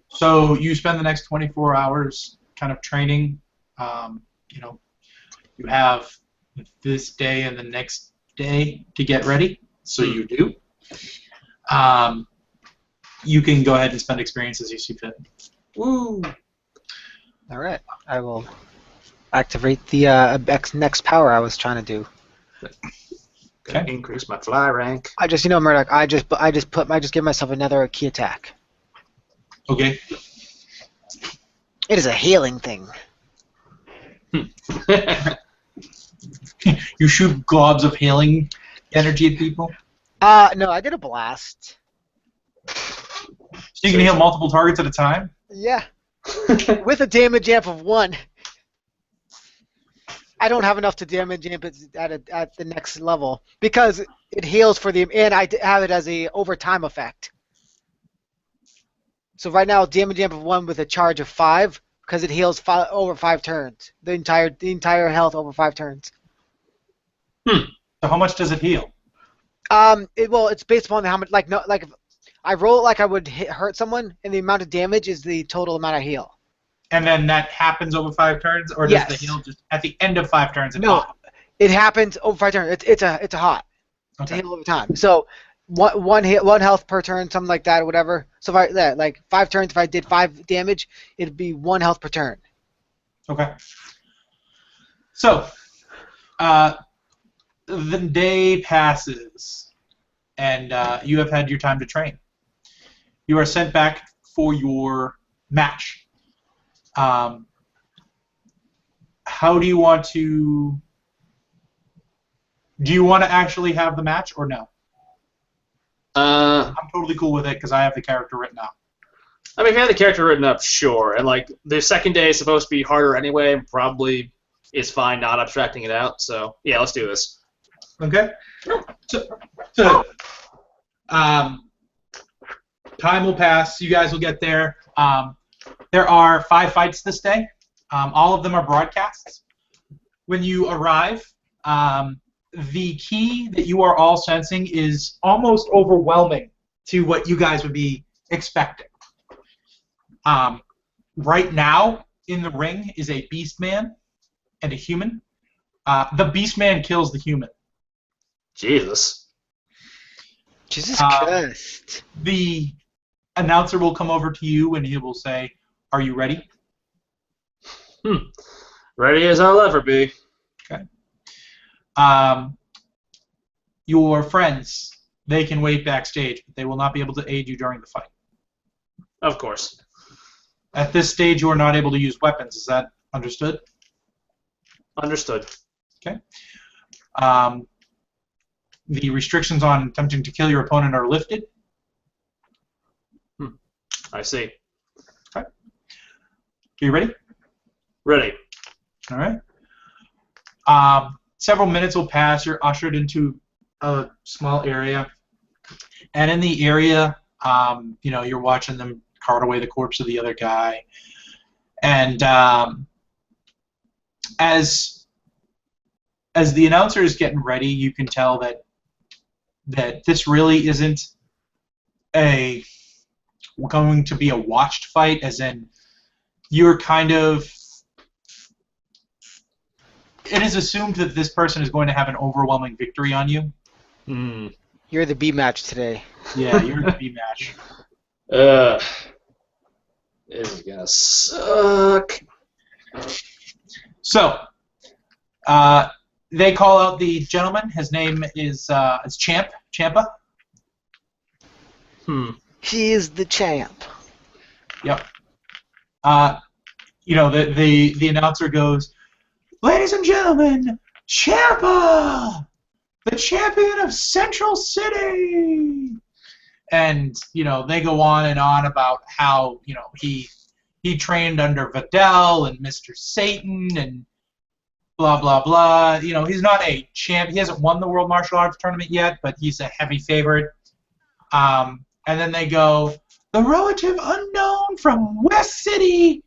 Speaker 1: So you spend the next 24 hours kind of training. You have this day and the next day to get ready, so you do. You can go ahead and spend experience as you see fit.
Speaker 3: Woo!
Speaker 2: All right, I will activate the next power I was trying to do.
Speaker 3: Okay. Increase my fly rank.
Speaker 2: I just, Murdoch, I just give myself another key attack.
Speaker 1: Okay.
Speaker 2: It is a healing thing.
Speaker 1: You shoot globs of healing energy at people?
Speaker 2: No, I did a blast.
Speaker 1: So you can heal multiple targets at a time?
Speaker 2: Yeah. With a damage amp of 1. I don't have enough to damage amp it at the next level because it heals for the, and I have it as a overtime effect. So right now, damage amp of 1 with a charge of 5 because it heals over 5 turns. The entire health over 5 turns.
Speaker 1: So how much does it heal?
Speaker 2: It's based upon how much if I roll it like I would hurt someone, and the amount of damage is the total amount I heal.
Speaker 1: And then that happens over 5 turns, or does the heal just at the end of 5 turns?
Speaker 2: No, it happens over 5 turns. It's a hot. Okay. It's a heal over time. So one health per turn, something like that, or whatever. So if 5 turns, if I did 5 damage, it'd be 1 health per turn.
Speaker 1: Okay. So, the day passes, and you have had your time to train. You are sent back for your match. How do you want to... Do you want to actually have the match, or no? I'm totally cool with it, because I have the character written up.
Speaker 3: I mean, if you have the character written up, sure. And, the second day is supposed to be harder anyway, and probably is fine not abstracting it out. So, yeah, let's do this.
Speaker 1: Okay. So Time will pass. You guys will get there. There are 5 fights this day. All of them are broadcasts. When you arrive, the key that you are all sensing is almost overwhelming to what you guys would be expecting. Right now, in the ring is a beast man and a human. The beast man kills the human.
Speaker 3: Jesus.
Speaker 2: Jesus Christ.
Speaker 1: The announcer will come over to you and he will say, "Are you ready?"
Speaker 3: Ready as I'll ever be.
Speaker 1: Okay. Your friends, they can wait backstage, but they will not be able to aid you during the fight.
Speaker 3: Of course.
Speaker 1: At this stage, you are not able to use weapons. Is that understood?
Speaker 3: Understood.
Speaker 1: Okay. The restrictions on attempting to kill your opponent are lifted.
Speaker 3: I see.
Speaker 1: Okay. Are you ready?
Speaker 3: Ready.
Speaker 1: All right. Several minutes will pass. You're ushered into a small area, and in the area, you're watching them cart away the corpse of the other guy, and as the announcer is getting ready, you can tell that this really isn't going to be a watched fight, as in you're kind of. It is assumed that this person is going to have an overwhelming victory on you.
Speaker 2: You're the B match today.
Speaker 1: Yeah, you're the B match.
Speaker 3: This is gonna suck.
Speaker 1: So, they call out the gentleman. His name is Champa.
Speaker 2: He is the champ.
Speaker 1: Yep. The announcer goes, "Ladies and gentlemen, Champa, the champion of Central City." And, they go on and on about how, he trained under Vidal and Mr. Satan and blah, blah, blah. He's not a champ. He hasn't won the World Martial Arts Tournament yet, but he's a heavy favorite. And then they go, "The relative unknown from West City,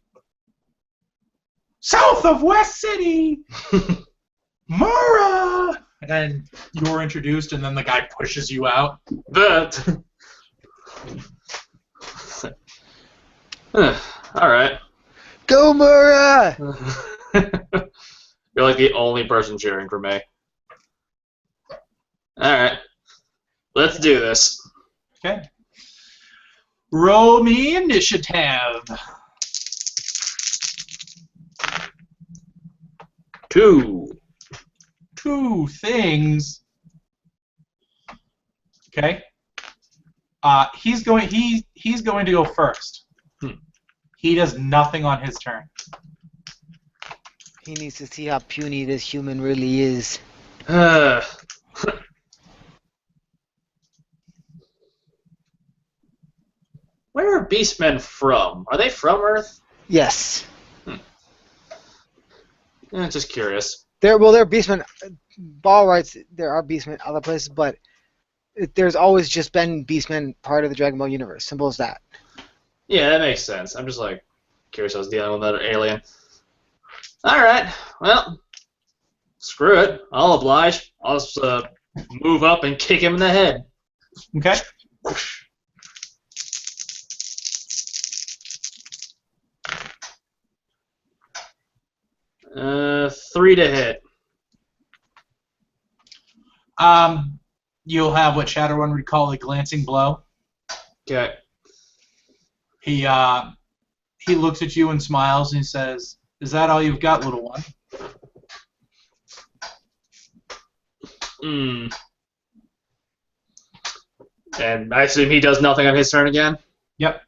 Speaker 1: south of West City, Mura." And you're introduced, and then the guy pushes you out.
Speaker 3: All right.
Speaker 2: Go, Mura!
Speaker 3: You're like the only person cheering for me. All right. Let's do this.
Speaker 1: Okay. Roll me initiative.
Speaker 3: 2.
Speaker 1: 2 things. Okay. He's going to go first. He does nothing on his turn.
Speaker 2: He needs to see how puny this human really is.
Speaker 3: Where are Beastmen from? Are they from Earth?
Speaker 2: Yes.
Speaker 3: Just curious.
Speaker 2: They're Beastmen. Ball rights, there are Beastmen other places, but there's always just been Beastmen part of the Dragon Ball universe. Simple as that.
Speaker 3: Yeah, that makes sense. I'm just curious. I was dealing with another alien. All right. Well, screw it. I'll oblige. I'll just move up and kick him in the head.
Speaker 1: Okay.
Speaker 3: 3 to hit.
Speaker 1: You'll have what Shadowrun would call a glancing blow.
Speaker 3: Okay.
Speaker 1: He looks at you and smiles and he says, "Is that all you've got, little one?"
Speaker 3: And I assume he does nothing on his turn again?
Speaker 1: Yep.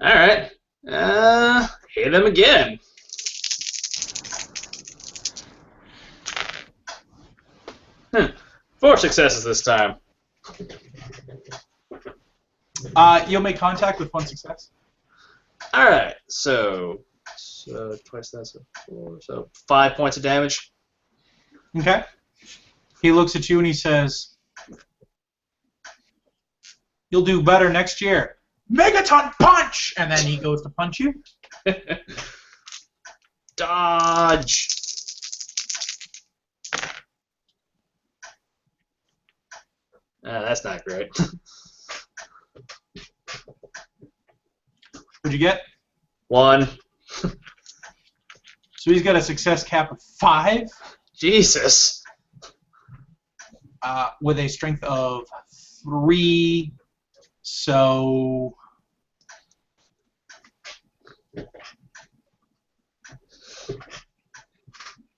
Speaker 3: Alright. Hit him again. Four successes this time.
Speaker 1: You'll make contact with 1 success.
Speaker 3: Alright, so twice that, so 4, so 5 points of damage.
Speaker 1: Okay. He looks at you and he says, You'll do better next year. Megaton punch! And then he goes to punch you.
Speaker 3: Dodge. That's not great.
Speaker 1: What'd you get?
Speaker 3: 1.
Speaker 1: So he's got a success cap of 5.
Speaker 3: Jesus.
Speaker 1: With a strength of 3. So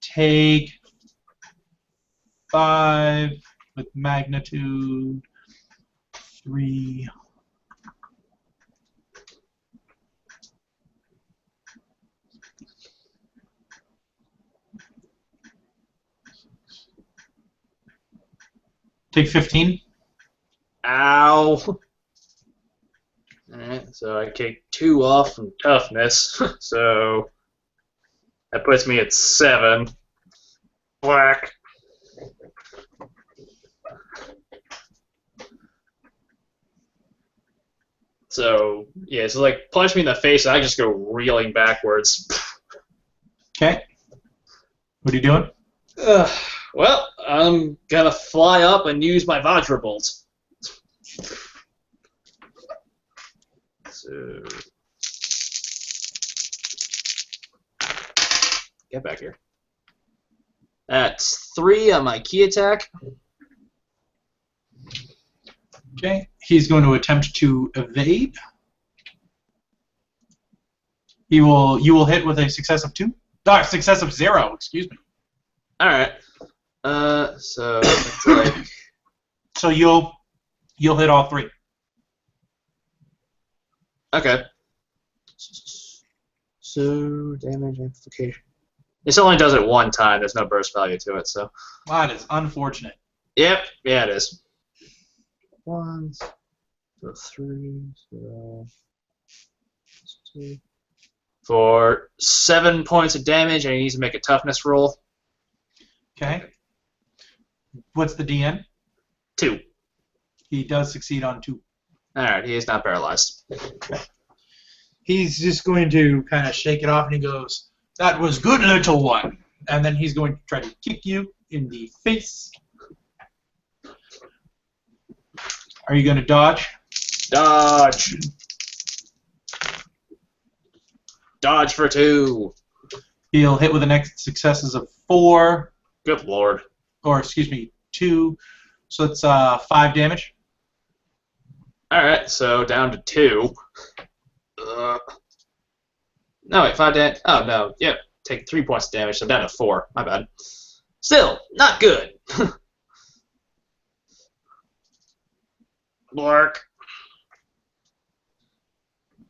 Speaker 1: take 5 with magnitude 3. Take 15.
Speaker 3: Ow. Alright, so I take 2 off from toughness, so that puts me at 7. Whack. So, yeah, so like punch me in the face and I just go reeling backwards.
Speaker 1: Okay. What are you doing?
Speaker 3: Well, I'm gonna fly up and use my Vajra Bolt. So, get back here. That's 3 on my key attack.
Speaker 1: Okay. He's going to attempt to evade. You will hit with a success of 2. Success of 0. Excuse me.
Speaker 3: All right. So it's like.
Speaker 1: So you'll hit all 3.
Speaker 3: Okay. So damage amplification. This only does it 1 time. There's no burst value to it, so.
Speaker 1: That is unfortunate.
Speaker 3: Yep. Yeah, it is. 1, 3, 0, 2. For 7 points of damage, and he needs to make a toughness roll.
Speaker 1: Okay. What's the DN?
Speaker 3: 2.
Speaker 1: He does succeed on 2.
Speaker 3: All right, he is not paralyzed.
Speaker 1: He's just going to kind of shake it off, and he goes, "That was good, little one." And then he's going to try to kick you in the face. Are you going to dodge?
Speaker 3: Dodge. Dodge for 2.
Speaker 1: He'll hit with the next successes of 4.
Speaker 3: Good lord.
Speaker 1: Or, excuse me, 2. So it's 5 damage.
Speaker 3: Alright, so down to 2. No, wait, 5 damage. Oh, no. Yep. Take 3 points of damage, so down to 4. My bad. Still, not good. Blark.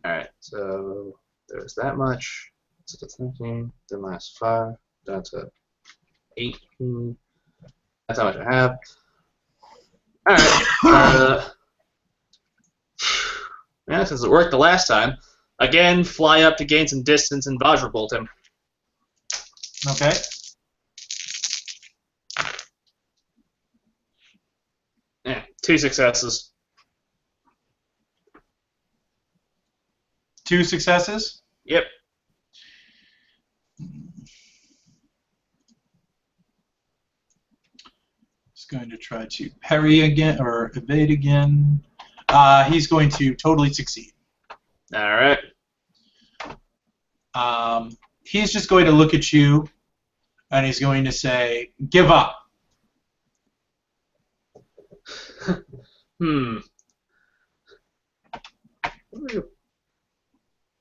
Speaker 3: Alright, so there's that much. So that's 19, then minus 5, down to 18. That's how much I have. Alright, yeah, since it worked the last time, again, fly up to gain some distance and Vajra Bolt him.
Speaker 1: Okay.
Speaker 3: Yeah, 2 successes.
Speaker 1: 2 successes?
Speaker 3: Yep.
Speaker 1: He's going to try to parry again, or evade again. He's going to totally succeed.
Speaker 3: Alright.
Speaker 1: He's just going to look at you, and he's going to say, "Give up."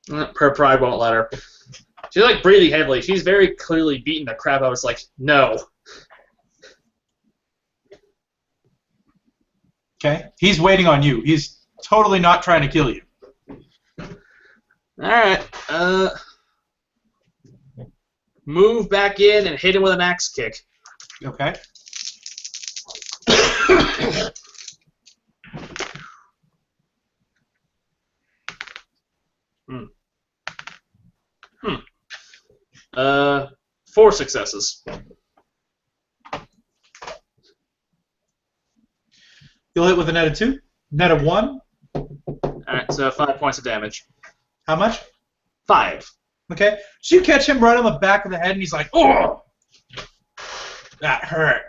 Speaker 3: Her pride won't let her. She's like breathing heavily. She's very clearly beating the crap out of us. Like, no.
Speaker 1: Okay? He's waiting on you. He's totally not trying to kill you.
Speaker 3: Alright. Move back in and hit him with an axe kick.
Speaker 1: Okay?
Speaker 3: Hmm. 4 successes.
Speaker 1: You'll hit with a net of 2. Net of 1.
Speaker 3: Alright, so 5 points of damage.
Speaker 1: How much?
Speaker 3: 5.
Speaker 1: Okay. So you catch him right on the back of the head, and he's like, "Oh, that hurt."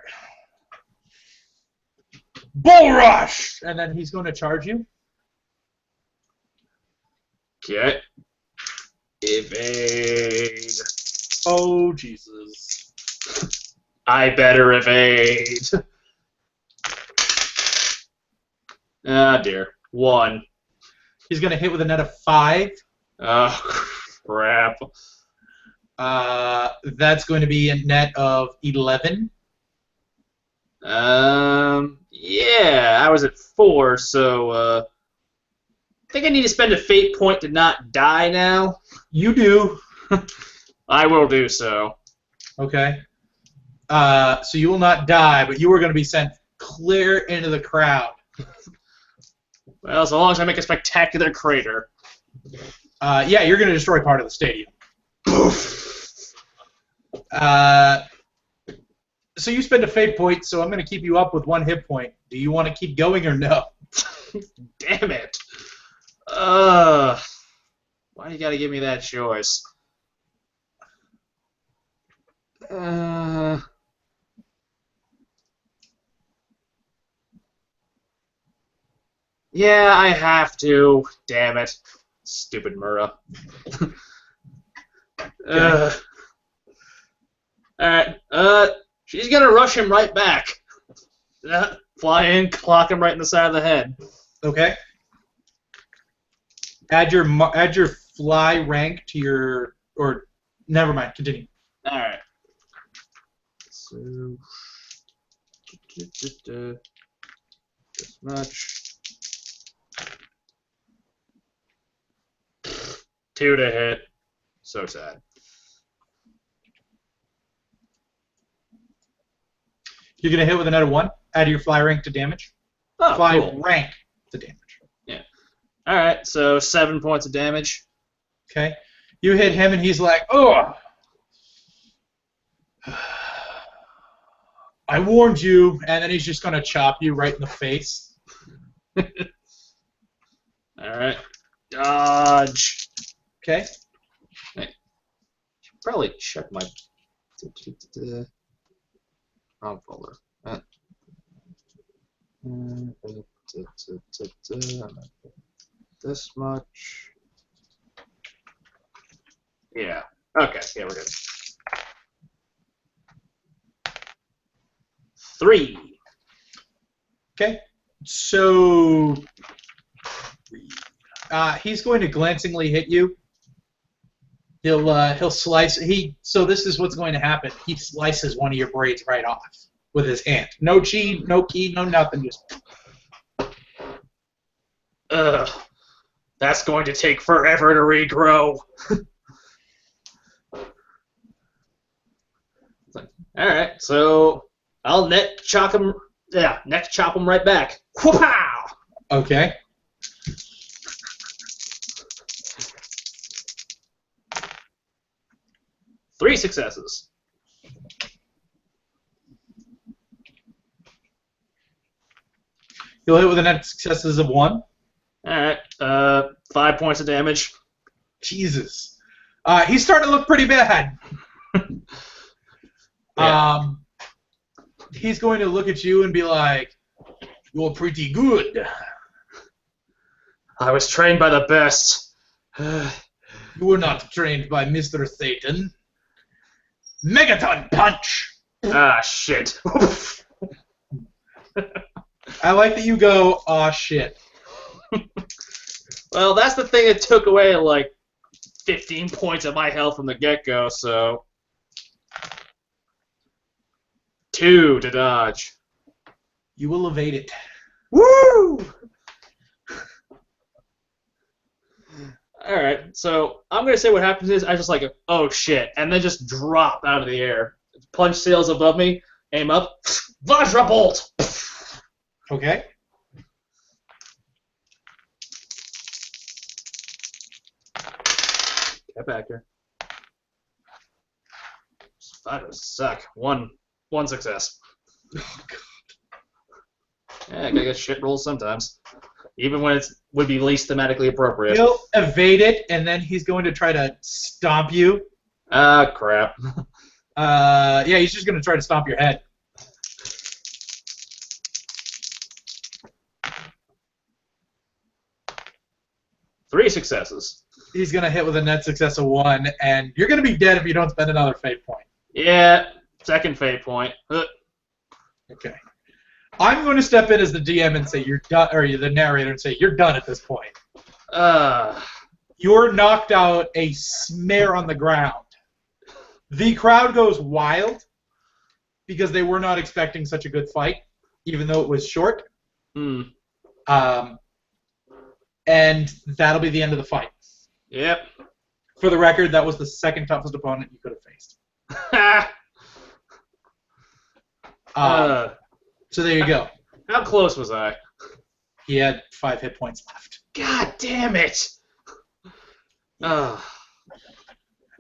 Speaker 1: Bull rush, and then he's going to charge you.
Speaker 3: Okay. Evade.
Speaker 1: Oh Jesus!
Speaker 3: I better evade. Ah, dear. 1.
Speaker 1: He's going to hit with a net of 5.
Speaker 3: Oh, crap.
Speaker 1: That's going to be a net of 11.
Speaker 3: Yeah, I was at 4, so, I think I need to spend a fate point to not die now.
Speaker 1: You do.
Speaker 3: I will do so.
Speaker 1: Okay. So you will not die, but you are going to be sent clear into the crowd.
Speaker 3: Well, so long as I make a spectacular crater.
Speaker 1: Yeah, you're going to destroy part of the stadium. So you spend a fate point, so I'm going to keep you up with 1 hit point. Do you want to keep going or no?
Speaker 3: Damn it. Why you gotta give me that choice? Yeah, I have to. Damn it. Stupid Mura. Alright, she's gonna rush him right back. Fly in, clock him right in the side of the head.
Speaker 1: Okay. Add your fly rank to your, or never mind. Continue.
Speaker 3: Alright. So this much. 2 to hit. So sad.
Speaker 1: You're gonna hit with a net of 1. Add your fly rank to damage.
Speaker 3: Oh,
Speaker 1: Fly
Speaker 3: cool.
Speaker 1: rank to damage.
Speaker 3: Yeah. Alright, so 7 points of damage.
Speaker 1: Okay. You hit him, and he's like, "Oh, I warned you," and then he's just gonna chop you right in the face.
Speaker 3: Alright. Dodge.
Speaker 1: Okay.
Speaker 3: Should probably check my wrong folder. This much. Yeah. Okay. Yeah, we're good. 3.
Speaker 1: Okay. So he's going to glancingly hit you. He'll slice. So this is what's going to happen. He slices one of your braids right off with his hand. No chi, no key, no nothing. Just.
Speaker 3: Ugh. That's going to take forever to regrow. Alright, so I'll neck chop him right back. Whoop-pow!
Speaker 1: Okay.
Speaker 3: Three successes.
Speaker 1: You'll hit with a net successes of 1.
Speaker 3: Alright, 5 points of damage.
Speaker 1: Jesus. He's starting to look pretty bad.
Speaker 3: Yeah.
Speaker 1: He's going to look at you and be like, "You're pretty good.
Speaker 3: I was trained by the best.
Speaker 1: You were not trained by Mr. Satan. Megaton Punch!"
Speaker 3: Ah, shit.
Speaker 1: I like that you go, "Aw, shit."
Speaker 3: Well, that's the thing that took away, like, 15 points of my health from the get-go, so... 2 to dodge.
Speaker 1: You will evade it.
Speaker 3: Woo! Alright, so I'm going to say what happens is I just like, oh shit, and then just drop out of the air. Punch sails above me, aim up, Vajra Bolt!
Speaker 1: Okay.
Speaker 3: Get back here. Spiders suck. One success.
Speaker 1: Oh, God.
Speaker 3: Yeah, I gotta get shit rolls sometimes. even when it would be least thematically appropriate.
Speaker 1: He'll evade it, and then he's going to try to stomp you.
Speaker 3: Ah, crap.
Speaker 1: Yeah, he's just going to try to stomp your head.
Speaker 3: Three successes.
Speaker 1: He's going to hit with a net success of 1, and you're going to be dead if you don't spend another fate point.
Speaker 3: Yeah, second fate point.
Speaker 1: Okay. I'm going to step in as the DM and say you're done, or the narrator and say you're done at this point. You're knocked out, a smear on the ground. The crowd goes wild because they were not expecting such a good fight, even though it was short. And that'll be the end of the fight.
Speaker 3: Yep.
Speaker 1: For the record, that was the second toughest opponent you could have faced. So there you go.
Speaker 3: How close was I?
Speaker 1: He had 5 hit points left.
Speaker 3: God damn it!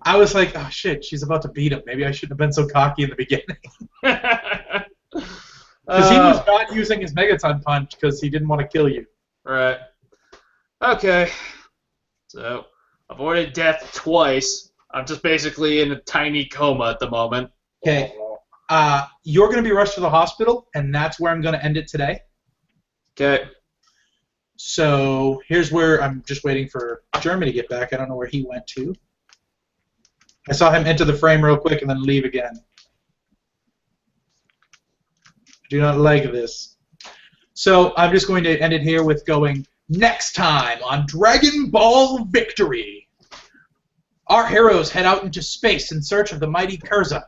Speaker 1: I was like, oh shit, she's about to beat him. Maybe I shouldn't have been so cocky in the beginning. Because he was not using his Megaton Punch because he didn't want to kill you.
Speaker 3: Right. Okay. So, avoided death twice. I'm just basically in a tiny coma at the moment.
Speaker 1: Okay. You're going to be rushed to the hospital, and that's where I'm going to end it today.
Speaker 3: Okay.
Speaker 1: So here's where I'm just waiting for Jeremy to get back. I don't know where he went to. I saw him enter the frame real quick and then leave again. I do not like this. So I'm just going to end it here with going, next time on Dragon Ball Victory. Our heroes head out into space in search of the mighty Kuriza.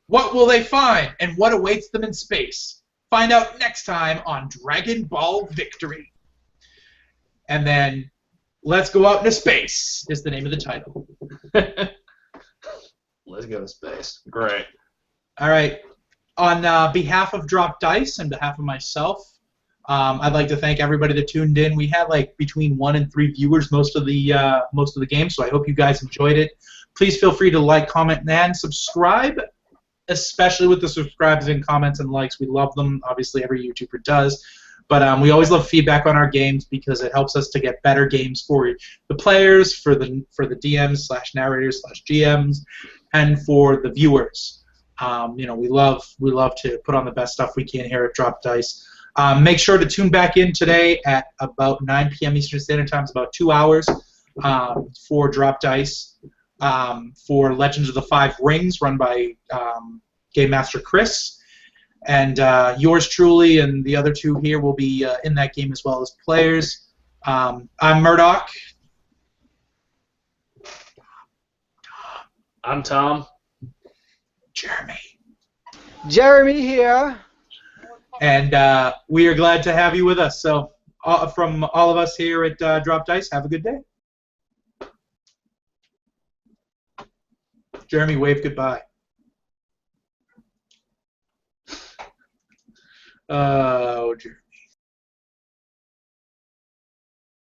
Speaker 1: What will they find, and what awaits them in space? Find out next time on Dragon Ball Victory. And then, Let's Go Out into Space is the name of the title.
Speaker 3: Let's go to space. Great.
Speaker 1: All right. On behalf of Drop Dice and behalf of myself, I'd like to thank everybody that tuned in. We had like between 1 and 3 viewers most of the game, so I hope you guys enjoyed it. Please feel free to like, comment, and subscribe, especially with the subscribes and comments and likes. We love them. Obviously, every YouTuber does. But we always love feedback on our games because it helps us to get better games for the players, for the DMs / narrators / GMs, and for the viewers. You know, we love to put on the best stuff we can here at Drop Dice. Make sure to tune back in today at about 9 p.m. Eastern Standard Time. It's about 2 hours for Drop Dice for Legends of the Five Rings, run by Game Master Chris. And yours truly and the other 2 here will be in that game as well as players. I'm Murdoch.
Speaker 3: I'm Tom.
Speaker 2: Jeremy here.
Speaker 1: And we are glad to have you with us. So from all of us here at Drop Dice, have a good day. Jeremy, wave goodbye. Oh, Jeremy.